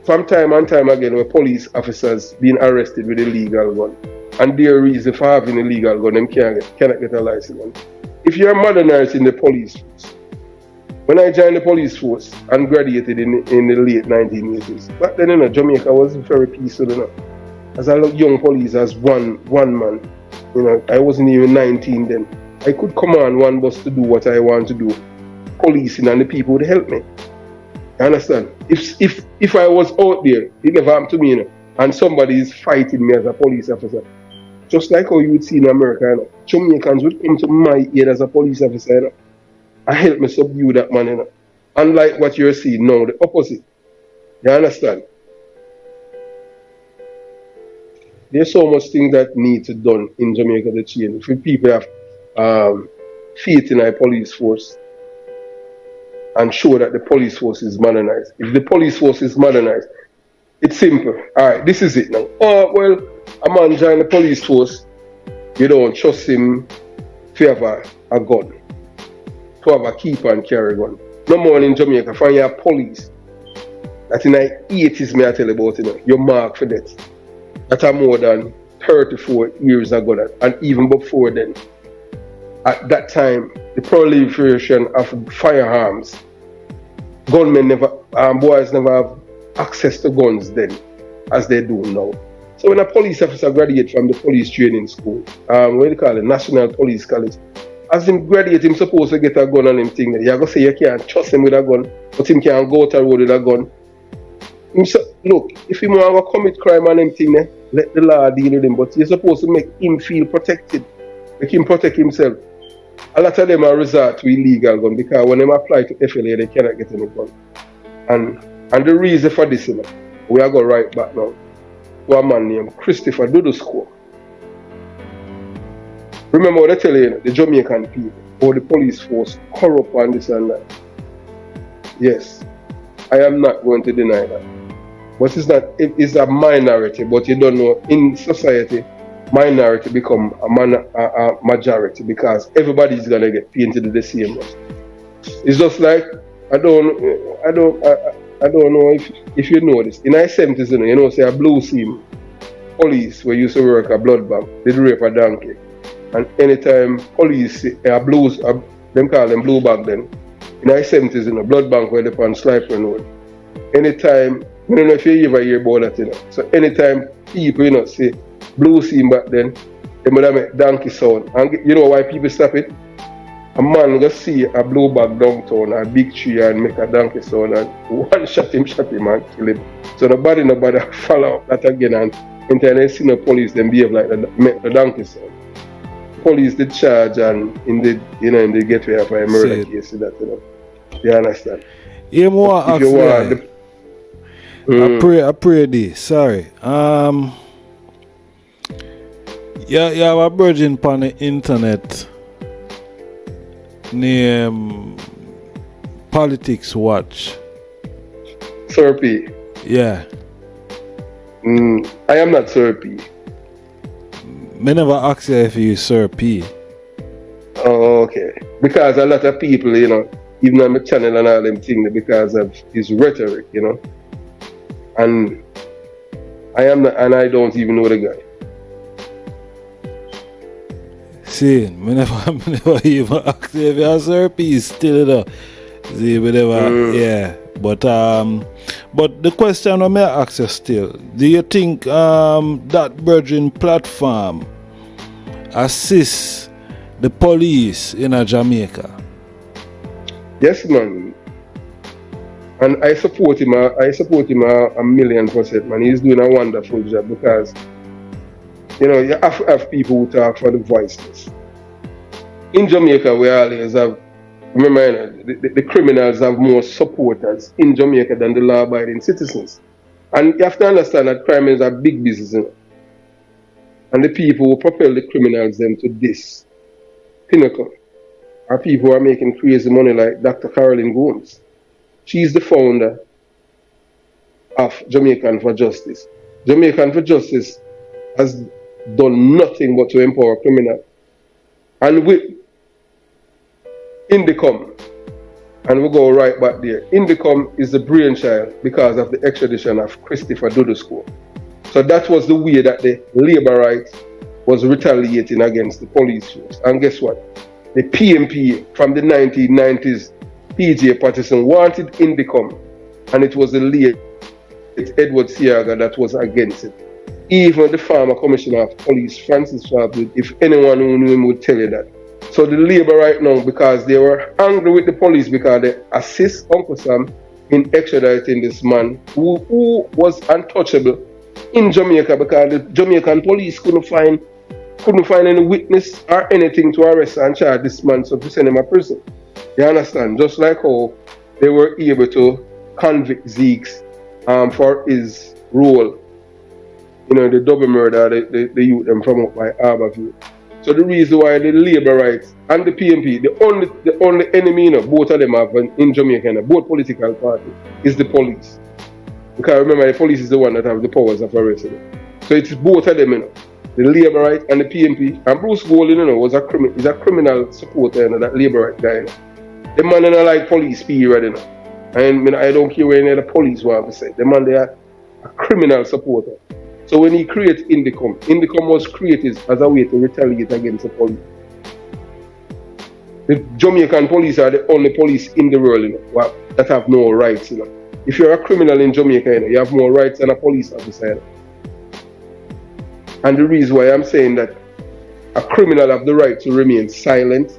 A: from time and time again where police officers being arrested with illegal gun. And their reason for having a illegal gun, them cannot get a license. If you're modernizing the police force, when I joined the police force and graduated in the late 1980s, back then, you know, Jamaica was very peaceful, you know. As a young police, as one man, you know, I wasn't even 19 then. I could command one bus to do what I want to do, policing, and the people would help me. You understand? If I was out there, it never happened to me, you know, and somebody is fighting me as a police officer. Just like how you would see in America, you know, Jamaicans would come to my aid as a police officer, you know, and help me subdue that man, you know. Unlike what you're seeing now, the opposite. You understand? There's so much things that need to be done in Jamaica to change. If people have faith in our police force and show that the police force is modernized. If the police force is modernized, it's simple. Alright, this is it now. Oh, well, a man join the police force, you don't trust him to have a gun, to have a keep and carry gun. No more in Jamaica, find your police. That in the 80s, may I tell you about, you know, you're marked for that. That are more than 34 years ago, that, and even before then. At that time, the proliferation of firearms, gunmen boys never have access to guns then, as they do now. So when a police officer graduates from the police training school, what do you call it, National Police College, as him graduate, him supposed to get a gun and him thing. You're going to say you can't trust him with a gun, but him can't go to the road with a gun. Him say, look, if he want to commit crime and him thing, let the law deal with him. But you're supposed to make him feel protected, make him protect himself. A lot of them are resort to illegal gun because when they apply to FLA, they cannot get any gun. And the reason for this, you know, we are going right back now to a man named Christopher Dudusco. Remember what I tell you, the Jamaican people, or the police force, corrupt and this and that. Yes, I am not going to deny that. But it's a minority, but you don't know, in society, minority become a majority because everybody's going to get painted the same way. It's just like, I don't know if you know this. In the 70s, you know, say a blue seam police where used to work a blood bank, they rape a donkey. And anytime police blues, them call them blue bag then. In the 70s, you know, blood bank where they on Slifer Road. Anytime, I don't know if you ever hear about that, you know. So anytime people, you know, say blue seam back then, they would make donkey sound. And you know why people stop it? A man go see a blue bag downtown, a big tree and make a donkey sound and one shot him and kill him. So nobody follow up that again and until they see the police them behave like the donkey sound. Police did charge and in the gateway for a murder case that, you know. You understand?
B: Yeah, more if you want I pray this. Sorry. You have a virgin on the internet named Politics Watch.
A: Sir P.
B: Yeah.
A: I am not Sir P.
B: Me never ask you if you Sir P.
A: Oh, okay. Because a lot of people, you know, even on my channel and all them things, because of his rhetoric, you know. And I am not, and I don't even know the guy.
B: See, me never even ask you if you Sir P still there. See, whatever, yeah. But the question I may ask you still, do you think that Virgin platform assists the police in Jamaica?
A: Yes, man. And I support him. I support him a 1,000,000%, man. He's doing a wonderful job because, you know, you have to have people who talk for the voiceless. In Jamaica, we always have, remember, the criminals have more supporters in Jamaica than the law-abiding citizens. And you have to understand that crime is a big business, you know? And the people who propel the criminals then to this pinnacle are people who are making crazy money like Dr. Caroline Gomes. She's the founder of Jamaican for Justice. Jamaican for Justice has done nothing but to empower criminals. And with Indicom, and we'll go right back there. Indicom is the brainchild because of the extradition of Christopher Dudusco. So that was the way that the labor rights was retaliating against the police force. And guess what? The PMP from the 1990s, PJ Patterson wanted Indicom, and it was the late Edward Siaga that was against it. Even the former commissioner of police, Francis Sharpwood, if anyone who knew him would tell you that. So the labor right now, because they were angry with the police because they assist Uncle Sam in extraditing this man who was untouchable in Jamaica because the Jamaican police couldn't find any witness or anything to arrest and charge this man, so to send him to prison. You understand? Just like how they were able to convict Zeeks for his role, you know, the double murder, the youth them from up by Harborview. So the reason why the labor rights and the PMP, the only enemy, you know, both of them have in Jamaica, you know, both political parties, is the police. Because remember, the police is the one that have the powers of arresting. So it's both of them, you know, the labor right and the PMP. And Bruce Golding, you know, was a criminal supporter, you know, that labor right guy, you know. The man don't like police period, you know. And I don't care what any of the police want to say. The man, they are a criminal supporter. So when he created Indicom was created as a way to retaliate against the police. The Jamaican police are the only police in the world, you know, that have no rights, you know. If you're a criminal in Jamaica, you know, you have more rights than a police officer, you know. And the reason why I'm saying that a criminal have the right to remain silent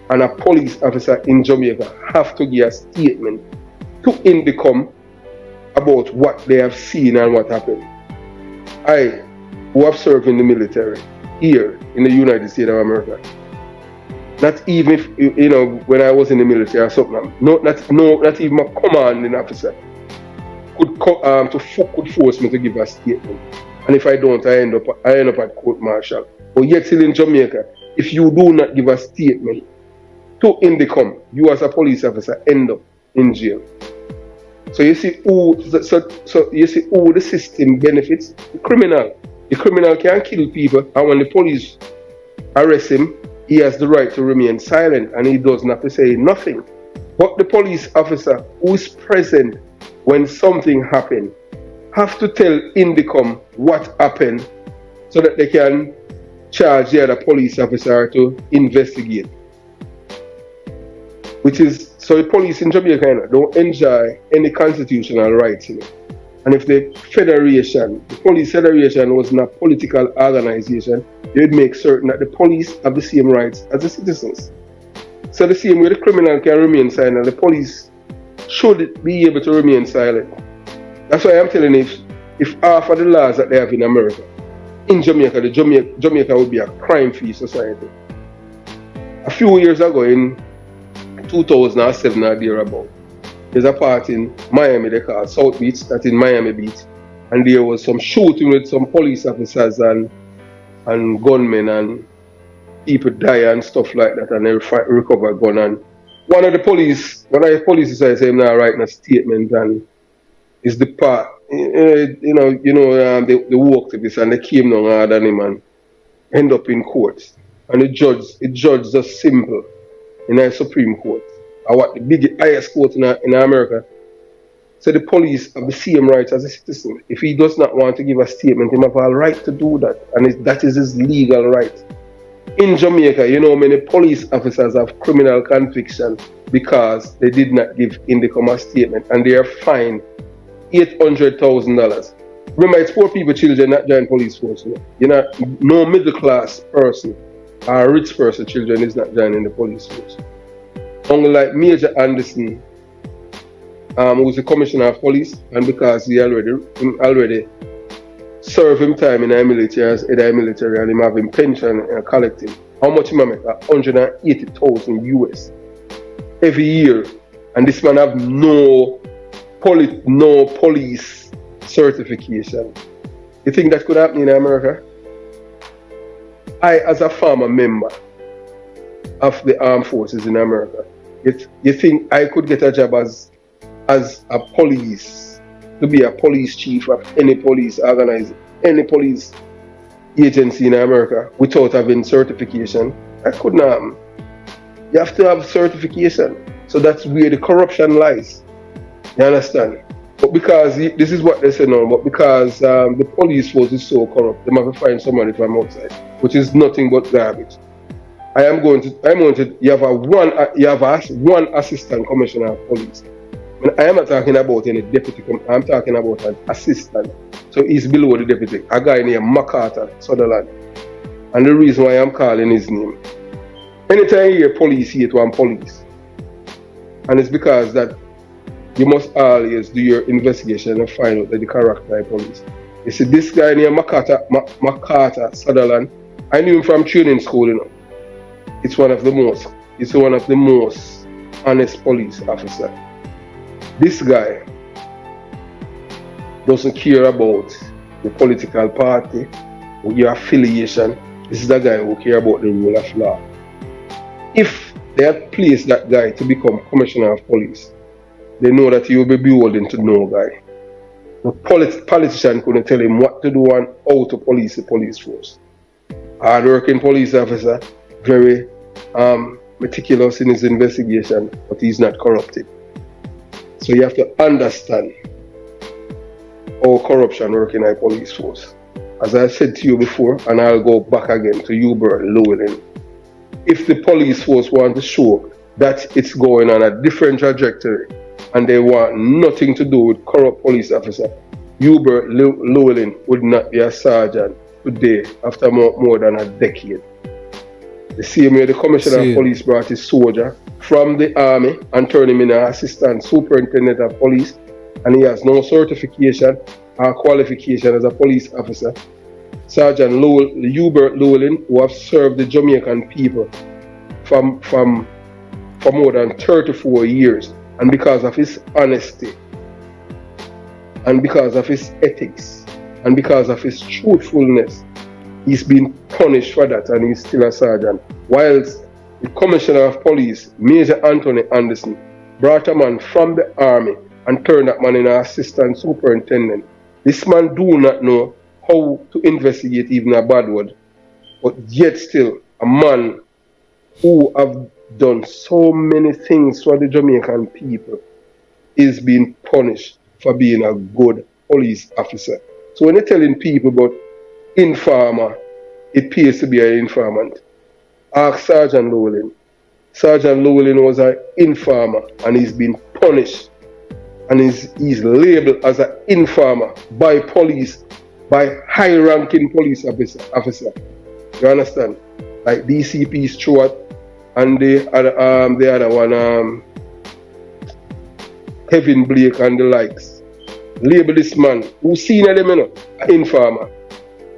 A: and a police officer in Jamaica have to give a statement to Indicom about what they have seen and what happened. who have served in the military here in the United States of America. Not even if, you know, when I was in the military or something, not even my commanding officer could force me to give a statement. And if I don't, I end up at court-martial. But yet still in Jamaica, if you do not give a statement to Indicom, you as a police officer end up in jail. So you see who the system benefits? The criminal. The criminal can kill people, and when the police arrest him, he has the right to remain silent and he doesn't have to say nothing. But the police officer who is present when something happened have to tell Indicom what happened so that they can charge the other police officer to investigate. Which is, so the police in Jamaica don't enjoy any constitutional rights. And if the police federation was not a political organization, they would make certain that the police have the same rights as the citizens. So the same way the criminal can remain silent, the police should be able to remain silent. That's why I'm telling you, if half of the laws that they have in America, in Jamaica, Jamaica would be a crime-free society. A few years ago, in 2007 or thereabout, there's a part in Miami they call South Beach, that's in Miami Beach, and there was some shooting with some police officers and gunmen, and people die and stuff like that, and they recover a gun. And one of the police officers said, "Now writing a statement," and is the part, the work to this, and they came down hard on him and end up in court, and the judge just simple in the Supreme Court. Or what the highest court in America. So the police have the same rights as a citizen. If he does not want to give a statement, he have a right to do that. And that is his legal right. In Jamaica, many police officers have criminal conviction because they did not give Indicom a statement, and they are fined $800,000. Remember, it's poor people, children, not join police force. No middle class person or rich person, children, is not joining the police force. Only like Major Anderson, who's the commissioner of police, and because he already served him time in the military as head of military, and him having pension and collecting. How much him make? 180,000 US every year, and this man have no police certification. You think that could happen in America? I, as a former member of the armed forces in America, you think I could get a job as a police, to be a police chief of any police agency in America without having certification? That couldn't happen. You have to have certification. So that's where the corruption lies. You understand? But because this is what they say now, but because the police force is so corrupt, they have to find somebody from outside, which is nothing but garbage. You have one assistant commissioner of police. And I am not talking about any deputy, I'm talking about an assistant. So he's below the deputy, a guy named MacArthur Sutherland. And the reason why I'm calling his name, anytime you hear police, you hear one police. And it's because that you must always do your investigation and find out the character of police. You see, this guy named MacArthur Sutherland, I knew him from training school, It's one of the most honest police officers. This guy doesn't care about the political party or your affiliation. This is the guy who cares about the rule of law. If they had placed that guy to become commissioner of police, they know that he will be beholden to no guy. The politician couldn't tell him what to do and how to police the police force. Hard-working police officer, very meticulous in his investigation, but he's not corrupted. So you have to understand how corruption works in our police force. As I said to you before, and I'll go back again to you, Bert Llewellyn, if the police force want to show that it's going on a different trajectory and they want nothing to do with corrupt police officer, Hubert Llewellyn would not be a sergeant today after more than a decade. The same way the commissioner of police brought his soldier from the army and turned him into an assistant superintendent of police, and he has no certification or qualification as a police officer. Sergeant Hubert Llewellyn, who have served the Jamaican people for more than 34 years. And because of his honesty, and because of his ethics, and because of his truthfulness, he's been punished for that, and he's still a sergeant. Whilst the Commissioner of Police, Major Anthony Anderson, brought a man from the army and turned that man in an assistant superintendent. This man do not know how to investigate even a bad word, but yet still a man who have done so many things for the Jamaican people is being punished for being a good police officer. So when you're telling people about informer, it pays to be an informant. Ask Sergeant Llewellyn. Sergeant Llewellyn was an informer and he's been punished. And he's labeled as an informer by police, by high-ranking police officer. You understand? Like DCP Stewart and the other one, Kevin Blake and the likes. Label this man who seen them, an informer.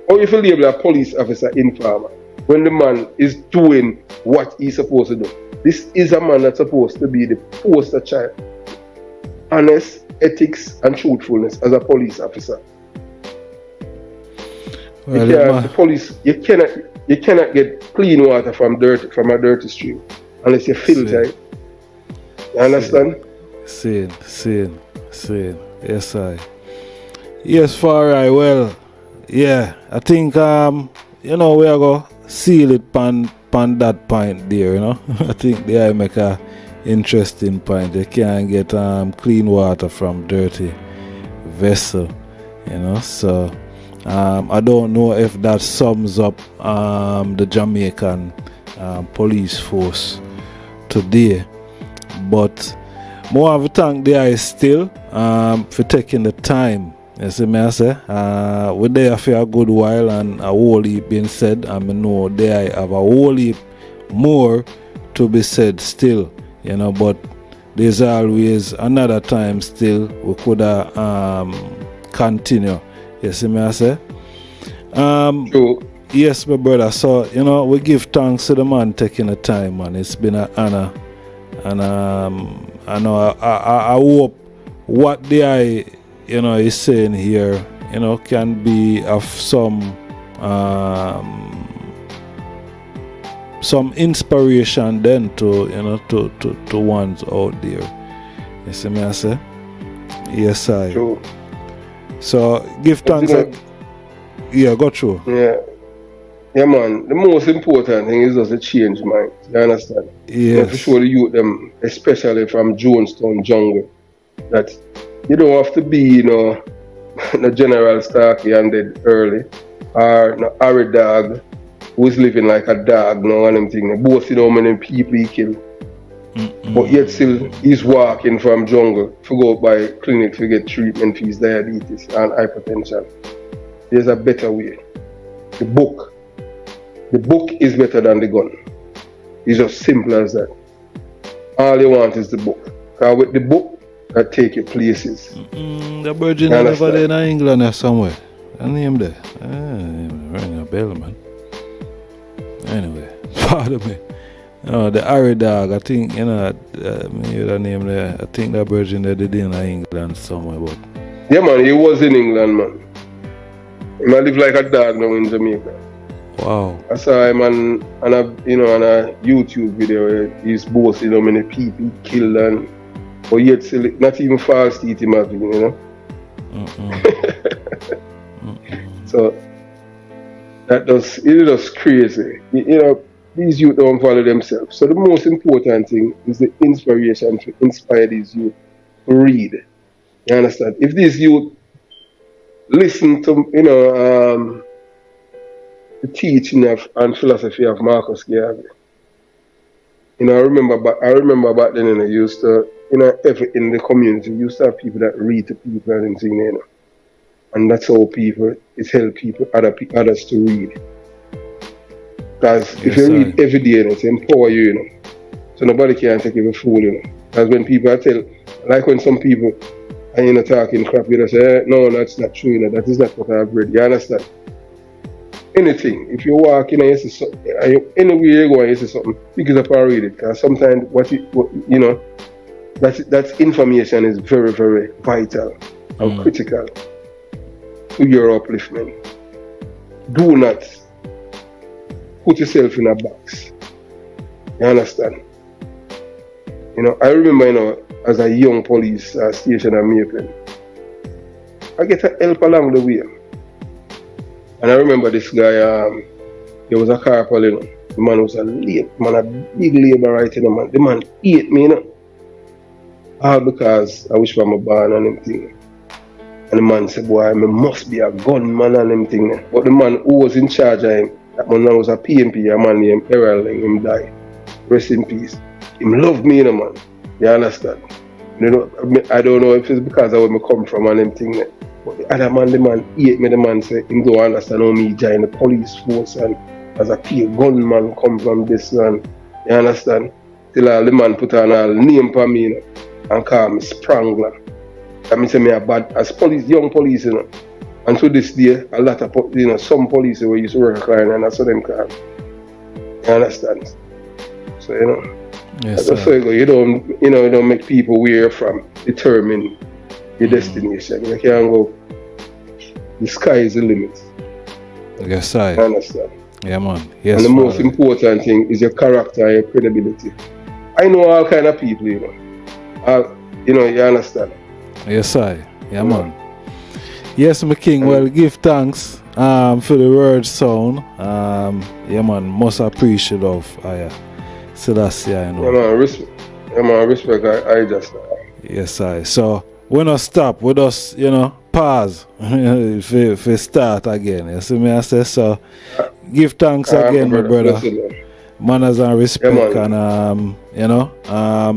A: How if you label a police officer informer when the man is doing what he's supposed to do? This is a man that's supposed to be the poster child. Honest, ethics, and truthfulness as a police officer. Well, the police, you cannot get clean water from a dirty stream unless you filter it. You understand?
B: Same. Yes, yes, far right. Well, yeah, I think we are gonna seal it pan that point there, I think they make a interesting point. They can't get clean water from dirty vessel, so I don't know if that sums up the Jamaican police force today, but more of a thank there is still for taking the time. You see me I say? We're there for a good while and a whole heap being said, and I know there have a whole heap more to be said still, but there's always another time still we could continue. You see me I say? Yes, my brother. So, we give thanks to the man taking the time, man. It's been an honor. And I know I hope what the eye is saying here can be of some inspiration then to ones out there. You see me I say? Yes, I.
A: True.
B: So give thanks. Yeah, go through.
A: Yeah, man. The most important thing is just to change mind. You understand?
B: Yes.
A: To show the youth them, especially from Jonestown jungle, that you don't have to be, no General Starkey and dead early, or no Harry Dog who's living like a dog, no one of them things. Both how many people he killed. But yet still he's walking from jungle to go by clinic to get treatment for his diabetes and hypertension. There's a better way. The book is better than the gun. It's just simple as that. All you want is the book. Because with the book, that take you places.
B: The virgin over there in England or somewhere. I name there. Ring a bell, man. Anyway, pardon me. The Harry Dog, I think, the name there. I think that virgin there did in England somewhere. But
A: yeah, man, he was in England, man. He might live like a dog now in Jamaica.
B: Wow.
A: I saw him on a YouTube video where he's boasting how many people he killed, and but yet still not even false teeth him having, So it's just crazy. These youth don't follow themselves. So the most important thing is the inspiration to inspire these youth to read. You understand? If these youth listen to the teaching and philosophy of Marcus Garvey. I remember back then, I used to, in the community, we used to have people that read to people and things, and that's how it help people, others to read. Because if you read every day, it's empower you, So nobody can take you for fool, Because when people like when some people are talking crap, you say, no, that's not true, that is not what I've read. You understand? anything. If you walk in and you see something, anywhere you go and you see something, pick it up and read it. Because sometimes that information is very, very vital and critical to your upliftment. Do not put yourself in a box. You understand? I remember, as a young police station at Maitland, I get help along the way. And I remember this guy, there was a corporal, the man was a big labor right, man. The man ate me, all because I wish for my barn and them thing. And the man said, boy, I must be a gunman and them thing. But the man who was in charge of him, that man was a PMP, a man named Errol, and him died. Rest in peace. Him loved me, man. You understand? I don't know if it's because of where I come from and them thing. But the other man, the man hate me, the man said, him don't understand how me join the police force and as a peer gunman come from this land. You understand? Till all the man put on all name for me, and call me Sprangler. That means me a bad as police, young police, And to this day, a lot of some police who used to work a client and that's what them call. You understand? So
B: yes,
A: that's how you go. You don't make people where from determine your destination. You can't go. The sky is the limit.
B: Yes, I
A: understand.
B: Yeah, man. Yes.
A: And the most important thing is your character and your credibility. I know all kind of people, you understand.
B: Yes, I. Yeah, man. Yes, my king. Well, give thanks for the word sound. Yeah, man. Most appreciative of Selassie,
A: Yeah, man. Respect. I just.
B: Yes, I. So we not stop. We just, pause. if we start again. You see me? I say so. Give thanks again, my brother. Manners and respect, and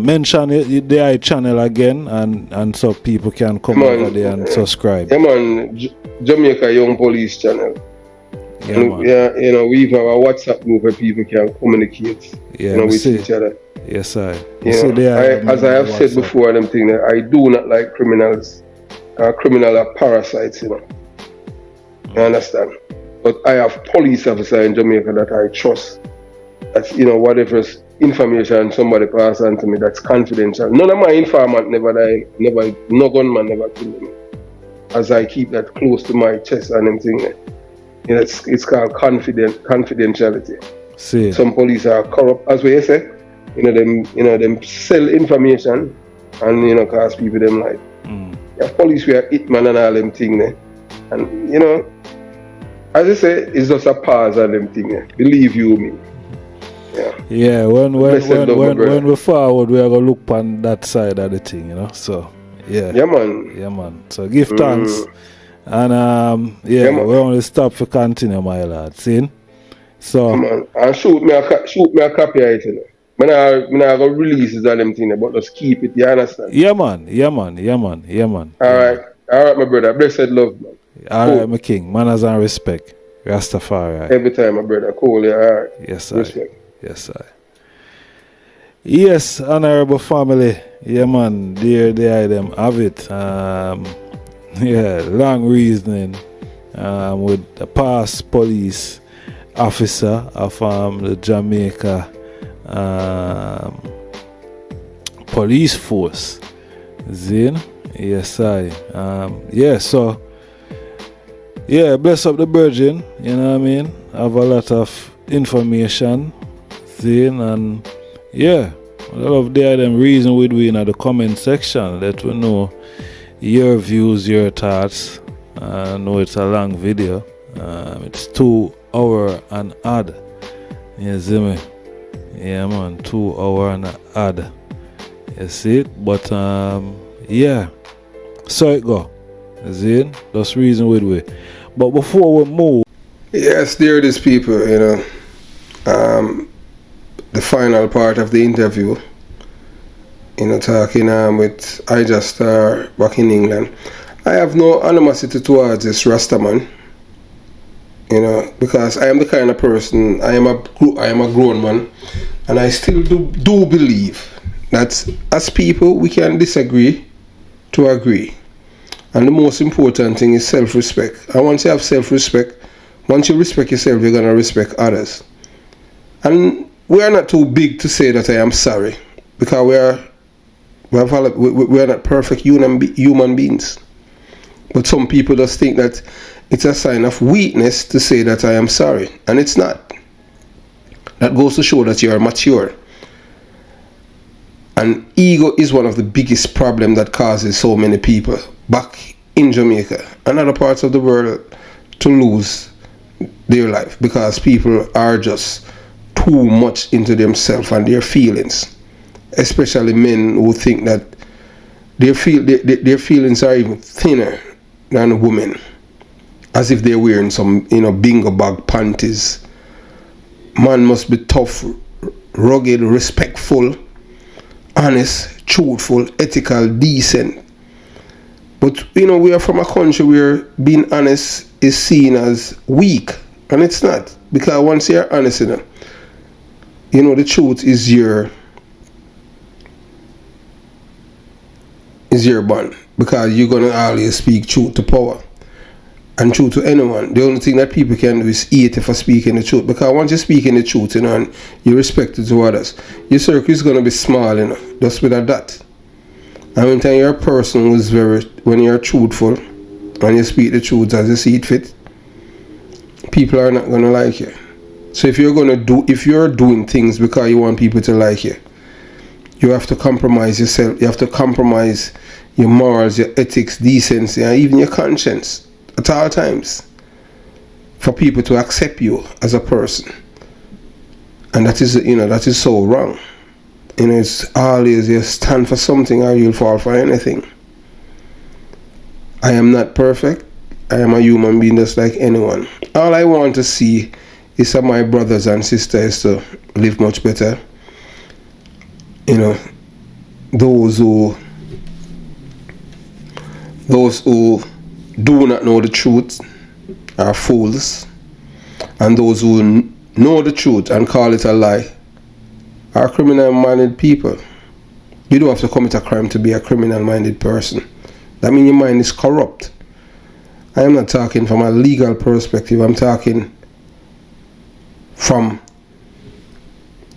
B: mention the channel again, and so people can come over there and subscribe.
A: Yeah, man. Jamaica Young Police channel.
B: Yeah, man.
A: We have a WhatsApp group where people can communicate. With each other.
B: Yes, I.
A: As I have said before, them thing that I do not like criminals. Criminal are parasites, You understand? But I have police officers in Jamaica that I trust. That's, whatever information somebody pass on to me that's confidential. None of my informant never died. No gunman never killed me. As I keep that close to my chest and them thing. It's called confidentiality.
B: See.
A: Some police are corrupt, as we say. Them sell information and cause people them like. Yeah, police were hitman and all them thing. And as I say, it's just a pause on them thing. Believe you me.
B: Yeah, when we forward, we are gonna look on that side of the thing, So yeah.
A: Yeah, man.
B: So give thanks, and we only stop for continue, my lad. See? So.
A: Yeah, man. And shoot me a copy of it, I'm not gonna release it on them thing, but just keep it. You understand?
B: Yeah, man.
A: All right, my brother. Blessed love, man.
B: All right, my king. Manners and respect. Rastafari.
A: Every time, my brother. Cool, yeah. All right.
B: Yes, sir.
A: Respect.
B: Yes, sir. Yes, honorable family. Yeah, man. There them have it. Long reasoning with the past police officer of the Jamaica police force. Zin? Yes, I. So bless up the virgin, you know what I mean? Have a lot of information. Zin, and a lot of them reason with we in the comment section. Let we know your views, your thoughts. I know it's a long video. It's 2 hours and odd. You see me? Yeah, man, 2 hours and odd. You see it? But so it go. You see it? That's reason with we. But before we move,
A: yes, there it is, people. The final part of the interview. Talking with Ijah back in England. I have no animosity towards this Rastaman. Because I am the kind of person, I am a grown man, and I still do believe that as people we can disagree to agree. And the most important thing is self-respect. And once you have self-respect, Once you respect yourself, you're going to respect others. And we are not too big to say that I am sorry, because we are not perfect human beings. But some people just think that it's a sign of weakness to say that I am sorry, and it's not. That goes to show that you are mature. And ego is one of the biggest problems that causes so many people back in Jamaica and other parts of the world to lose their life, because people are just too much into themselves and their feelings, especially men who think that their feelings are even thinner than women, as if they're wearing some bingo bag panties. Man must be tough, rugged, respectful, honest, truthful, ethical, decent. But we are from a country where being honest is seen as weak, and it's not, because once you're honest, the truth is your bond, because you're gonna always speak truth to power and truth to anyone. The only thing that people can do is eat for speaking the truth, because once you're speaking the truth, and you respect it to others, your circle is gonna be small, just with that. And when you're a person who's when you're truthful and you speak the truth as you see it fit, people are not gonna like you. So if you're doing things because you want people to like you, you have to compromise yourself. You have to compromise your morals, your ethics, decency, and even your conscience at all times for people to accept you as a person. And that is so wrong. It's always you stand for something or you'll fall for anything. I am not perfect. I am a human being just like anyone. All I want to see is for my brothers and sisters to live much better. Those who do not know the truth are fools, and those who know the truth and call it a lie are criminal-minded people. You don't have to commit a crime to be a criminal-minded person. That means your mind is corrupt. I am not talking from a legal perspective. I'm talking from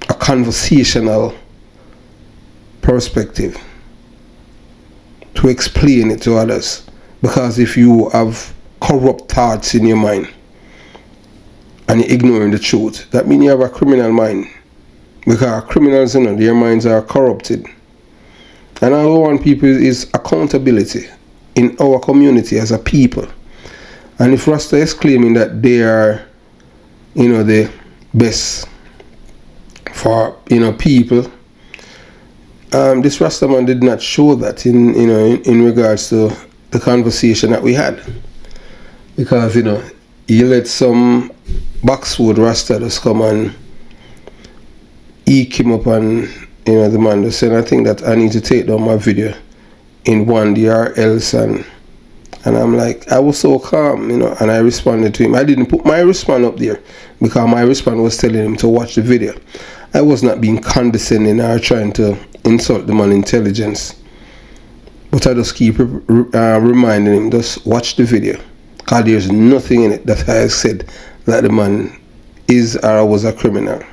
A: a conversational perspective to explain it to others. Because if you have corrupt thoughts in your mind and you're ignoring the truth, that means you have a criminal mind. Because criminals, their minds are corrupted. And all I want people is accountability in our community as a people. And if Rasta is claiming that they are, the best for, people, this Rasta man did not show that in regards to the conversation that we had. Because, he let some backsword Rasta just come and eke him up, and the man just said, I think that I need to take down my video in one day or else. And I'm like, I was so calm, and I responded to him. I didn't put my response up there because my response was telling him to watch the video. I was not being condescending or trying to insult the man's intelligence, but I just keep reminding him, just watch the video, because there's nothing in it that I said that the man is or was a criminal.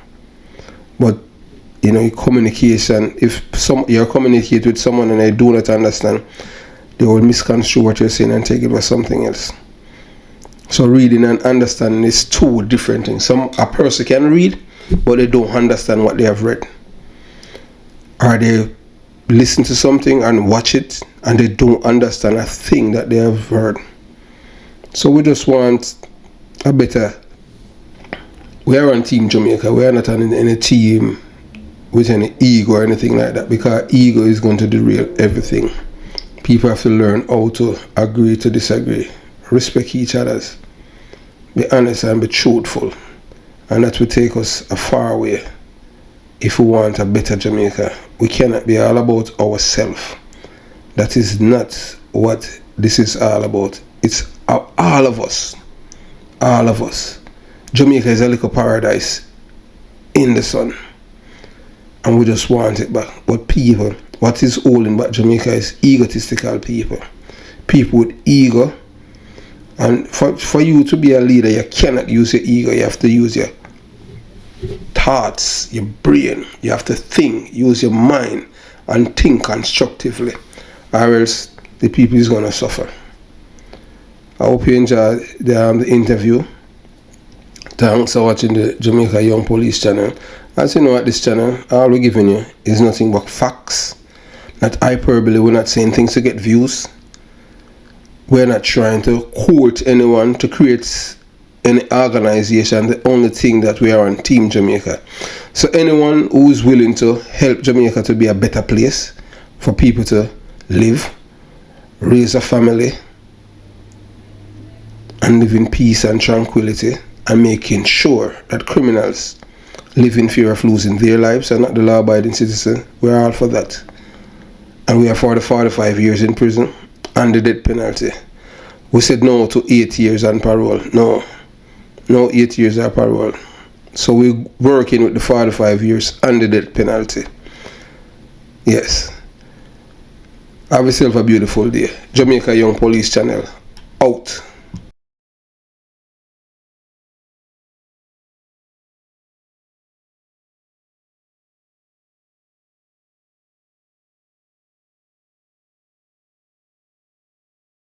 A: But communication, if you're communicating with someone and they do not understand, they will misconstrue what you're saying and take it for something else. So reading and understanding is two different things. A person can read, but they don't understand what they have read. Or they listen to something and watch it and they don't understand a thing that they have heard. So we just want a better. We are on Team Jamaica. We are not on any team with any ego or anything like that, because ego is going to derail everything. People have to learn how to agree to disagree, respect each other's, be honest and be truthful, and that will take us a far way. If we want a better Jamaica, we cannot be all about ourselves. That is not what this is all about. It's all of us. All of us. Jamaica is a little paradise in the sun, and we just want it back. But people, what is holding back Jamaica is egotistical people. People with ego And for you to be a leader, you cannot use your ego. You have to use your thoughts, your brain. You have to think, use your mind, and think constructively, or else the people is going to suffer. I hope you enjoyed the interview. Thanks for watching the Jamaica Young Police channel. As you know, at this channel, all we're giving you is nothing but facts, not hyperbole. We're not saying things to get views. We're not trying to court anyone to create any organization. The only thing that we are on Team Jamaica. So anyone who is willing to help Jamaica to be a better place for people to live, raise a family, and live in peace and tranquility, and making sure that criminals live in fear of losing their lives and not the law-abiding citizen, we're all for that. And we are for the 45 years in prison and the death penalty. We said no to 8 years on parole. No 8 years on parole. So we're working with the 45 years and the death penalty. Yes. Have yourself a beautiful day. Jamaica Young Police channel out.